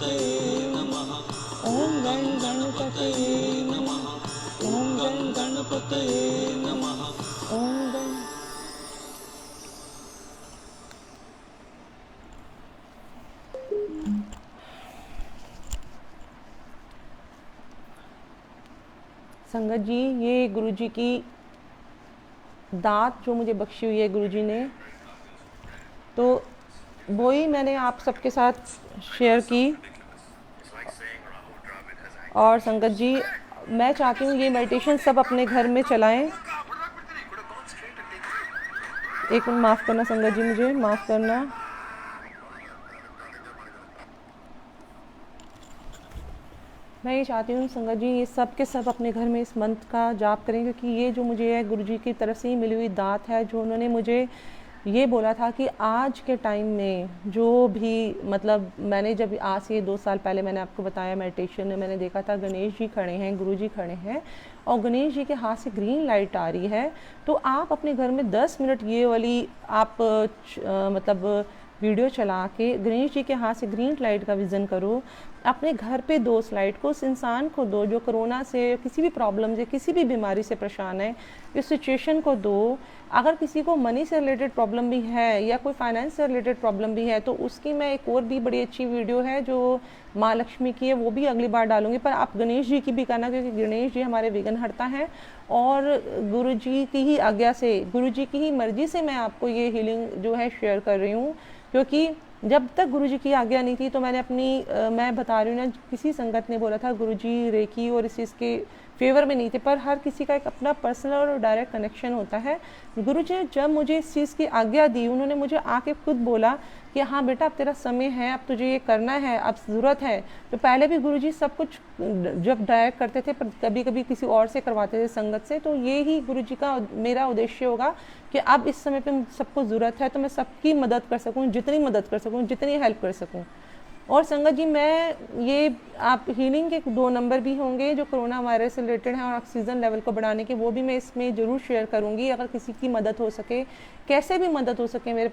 गणपतये नमः ओम गण गणपतये नमः ओम ॐ गण गणपतये नमः ओम गण। संगत जी, ये गुरुजी की दात जो मुझे बख्शी हुई है गुरुजी ने, तो वही मैंने आप सबके साथ शेयर की। और संगत जी, मैं चाहती हूँ ये मेडिटेशन सब अपने घर में चलाएं। एक मिनट माफ़ करना संगत जी, मुझे माफ़ करना। मैं ये चाहती हूँ संगत जी, ये सब के सब अपने घर में इस मंत्र का जाप करें, क्योंकि ये जो मुझे है गुरुजी की तरफ से ही मिली हुई दात है, जो उन्होंने मुझे ये बोला था कि आज के टाइम में जो भी, मतलब मैंने जब आज से 2 साल पहले मैंने आपको बताया मेडिटेशन में मैंने देखा था गणेश जी खड़े हैं, गुरुजी खड़े हैं और गणेश जी के हाथ से ग्रीन लाइट आ रही है। तो आप अपने घर में 10 मिनट ये वाली आप मतलब वीडियो चला के गणेश जी के हाथ से ग्रीन लाइट का विज़न करो, अपने घर पे 2 स्लाइड को उस इंसान को दो जो कोरोना से, किसी भी प्रॉब्लम से, किसी भी बीमारी से परेशान है, इस सिचुएशन को दो। अगर किसी को मनी से रिलेटेड प्रॉब्लम भी है या कोई फाइनेंस से रिलेटेड प्रॉब्लम भी है, तो उसकी मैं एक और भी बड़ी अच्छी वीडियो है जो माँ लक्ष्मी की है, वो भी अगली बार डालूंगी। पर आप गणेश जी की भी करना, क्योंकि गणेश जी हमारे विघ्नहर्ता हैं और गुरु जी की ही आज्ञा से, गुरु जी की ही मर्जी से मैं आपको ये हीलिंग जो है शेयर कर रही हूँ। क्योंकि जब तक गुरुजी की आज्ञा नहीं थी, तो मैंने मैं बता रही हूँ ना, किसी संगत ने बोला था गुरुजी रेकी और इस चीज़ के फेवर में नहीं थे, पर हर किसी का एक अपना पर्सनल और डायरेक्ट कनेक्शन होता है। गुरुजी ने जब मुझे इस चीज़ की आज्ञा दी, उन्होंने मुझे आके खुद बोला कि हाँ बेटा, अब तेरा समय है, अब तुझे ये करना है, अब ज़रूरत है। तो पहले भी गुरुजी सब कुछ जब डायरेक्ट करते थे, पर कभी कभी किसी और से करवाते थे, संगत से। तो ये ही गुरुजी का मेरा उद्देश्य होगा कि अब इस समय पे सबको ज़रूरत है, तो मैं सबकी मदद कर सकूँ, जितनी मदद कर सकूँ, जितनी हेल्प कर सकूँ। और संगत जी, मैं ये आप हीलिंग के 2 नंबर भी होंगे जो कोरोना वायरस से रिलेटेड हैं और ऑक्सीजन लेवल को बढ़ाने के, वो भी मैं इसमें ज़रूर शेयर करूँगी। अगर किसी की मदद हो सके, कैसे भी मदद हो सके, मैं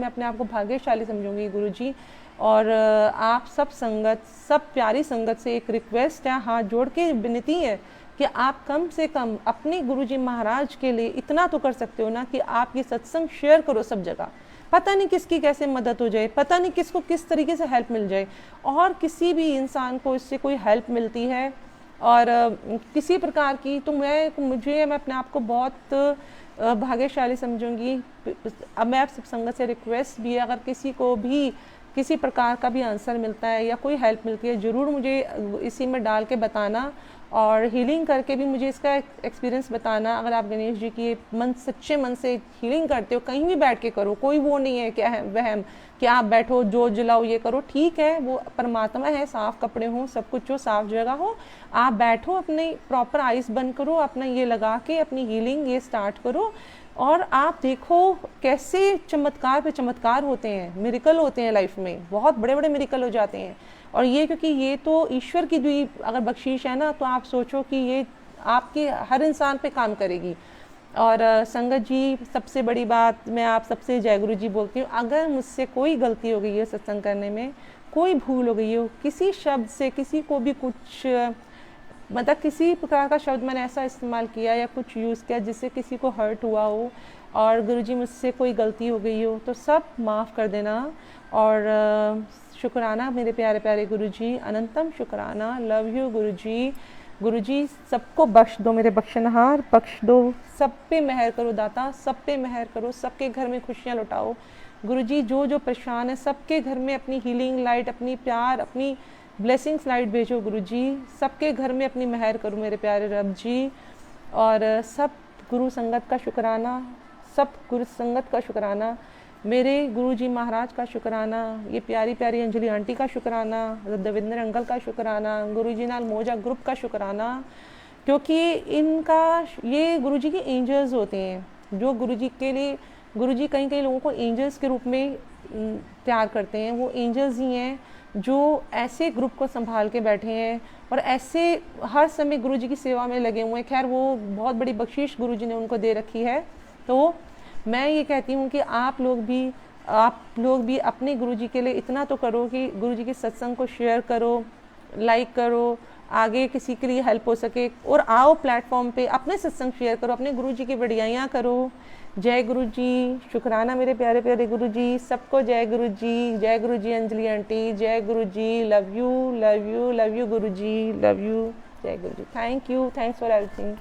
अपने आप को भाग्यशाली समझूंगी गुरुजी। और आप सब संगत, सब प्यारी संगत से एक रिक्वेस्ट है, हाथ जोड़ के विनती है कि आप कम से कम अपने गुरुजी महाराज के लिए इतना तो कर सकते हो ना, कि आप ये सत्संग शेयर करो सब जगह। पता नहीं किसकी कैसे मदद हो जाए, पता नहीं किसको किस तरीके से हेल्प मिल जाए, और किसी भी इंसान को इससे कोई हेल्प मिलती है और किसी प्रकार की, तो मैं अपने आप को बहुत भाग्यशाली समझूंगी। अब मैं आप सब संगत से रिक्वेस्ट भी है, अगर किसी को भी किसी प्रकार का भी आंसर मिलता है या कोई हेल्प मिलती है, ज़रूर मुझे इसी में डाल के बताना, और हीलिंग करके भी मुझे इसका एक्सपीरियंस बताना। अगर आप गणेश जी की सच्चे मन से हीलिंग करते हो, कहीं भी बैठ के करो, कोई वो नहीं है क्या है वहम कि आप बैठो जोत जलाओ ये करो, ठीक है, वो परमात्मा है, साफ कपड़े हों, सब कुछ हो, साफ जगह हो, आप बैठो, अपने प्रॉपर आइस बंद करो, अपना ये लगा के अपनी हीलिंग ये स्टार्ट करो, और आप देखो कैसे चमत्कार पे चमत्कार होते हैं, मिरेकल होते हैं लाइफ में, बहुत बड़े बड़े मिरेकल हो जाते हैं। और ये क्योंकि ये तो ईश्वर की दी अगर बख्शीश है ना, तो आप सोचो कि ये आपके हर इंसान पे काम करेगी। और संगत जी, सबसे बड़ी बात मैं आप सबसे जय गुरु जी बोलती हूँ, अगर मुझसे कोई गलती हो गई है सत्संग करने में, कोई भूल हो गई हो, किसी शब्द से किसी को भी कुछ, मतलब किसी प्रकार का शब्द मैंने ऐसा इस्तेमाल किया या कुछ यूज़ किया जिससे किसी को हर्ट हुआ हो, और गुरुजी मुझसे कोई गलती हो गई हो, तो सब माफ़ कर देना। और शुक्राना मेरे प्यारे प्यारे गुरुजी, अनंतम शुक्राना, लव यू गुरुजी। गुरुजी सबको बख्श दो, मेरे बख्शनहार बख्श दो, सब पे मेहर करो दाता, सब पे मेहर करो, सबके घर में खुशियाँ लुटाओ गुरुजी। जो जो परेशान है सबके घर में अपनी हीलिंग लाइट, अपनी प्यार, अपनी ब्लेसिंग्स लाइट भेजो गुरुजी, सबके घर में अपनी मेहर करो मेरे प्यारे रब जी। और सब गुरु संगत का शुक्राना, सब गुरु संगत का शुक्राना, मेरे गुरुजी महाराज का शुक्राना, ये प्यारी प्यारी अंजलि आंटी का शुक्राना, दविंदर अंकल का शुक्राना, गुरुजी नाल मोजा ग्रुप का शुक्राना, क्योंकि इनका ये गुरुजी के एंजल्स होते हैं, जो गुरुजी के लिए गुरुजी कई कई लोगों को एंजल्स के रूप में तैयार करते हैं। वो एंजल्स ही हैं जो ऐसे ग्रुप को संभाल के बैठे हैं और ऐसे हर समय गुरुजी की सेवा में लगे हुए हैं। खैर वो बहुत बड़ी बख्शीश गुरुजी ने उनको दे रखी है। तो मैं ये कहती हूँ कि आप लोग भी आप लोग भी अपने गुरुजी के लिए इतना तो करो कि गुरुजी के सत्संग को शेयर करो, लाइक करो, आगे किसी के लिए हेल्प हो सके, और आओ प्लेटफॉर्म पे अपने सत्संग शेयर करो, अपने गुरुजी की बढ़ियाइयाँ करो। जय गुरुजी, शुक्राना मेरे प्यारे प्यारे गुरुजी, सबको जय गुरुजी, जय गुरुजी अंजलि आंटी, जय Guruji, love you love you love you Guruji, love you, जय Guruji, thank you, thanks for everything.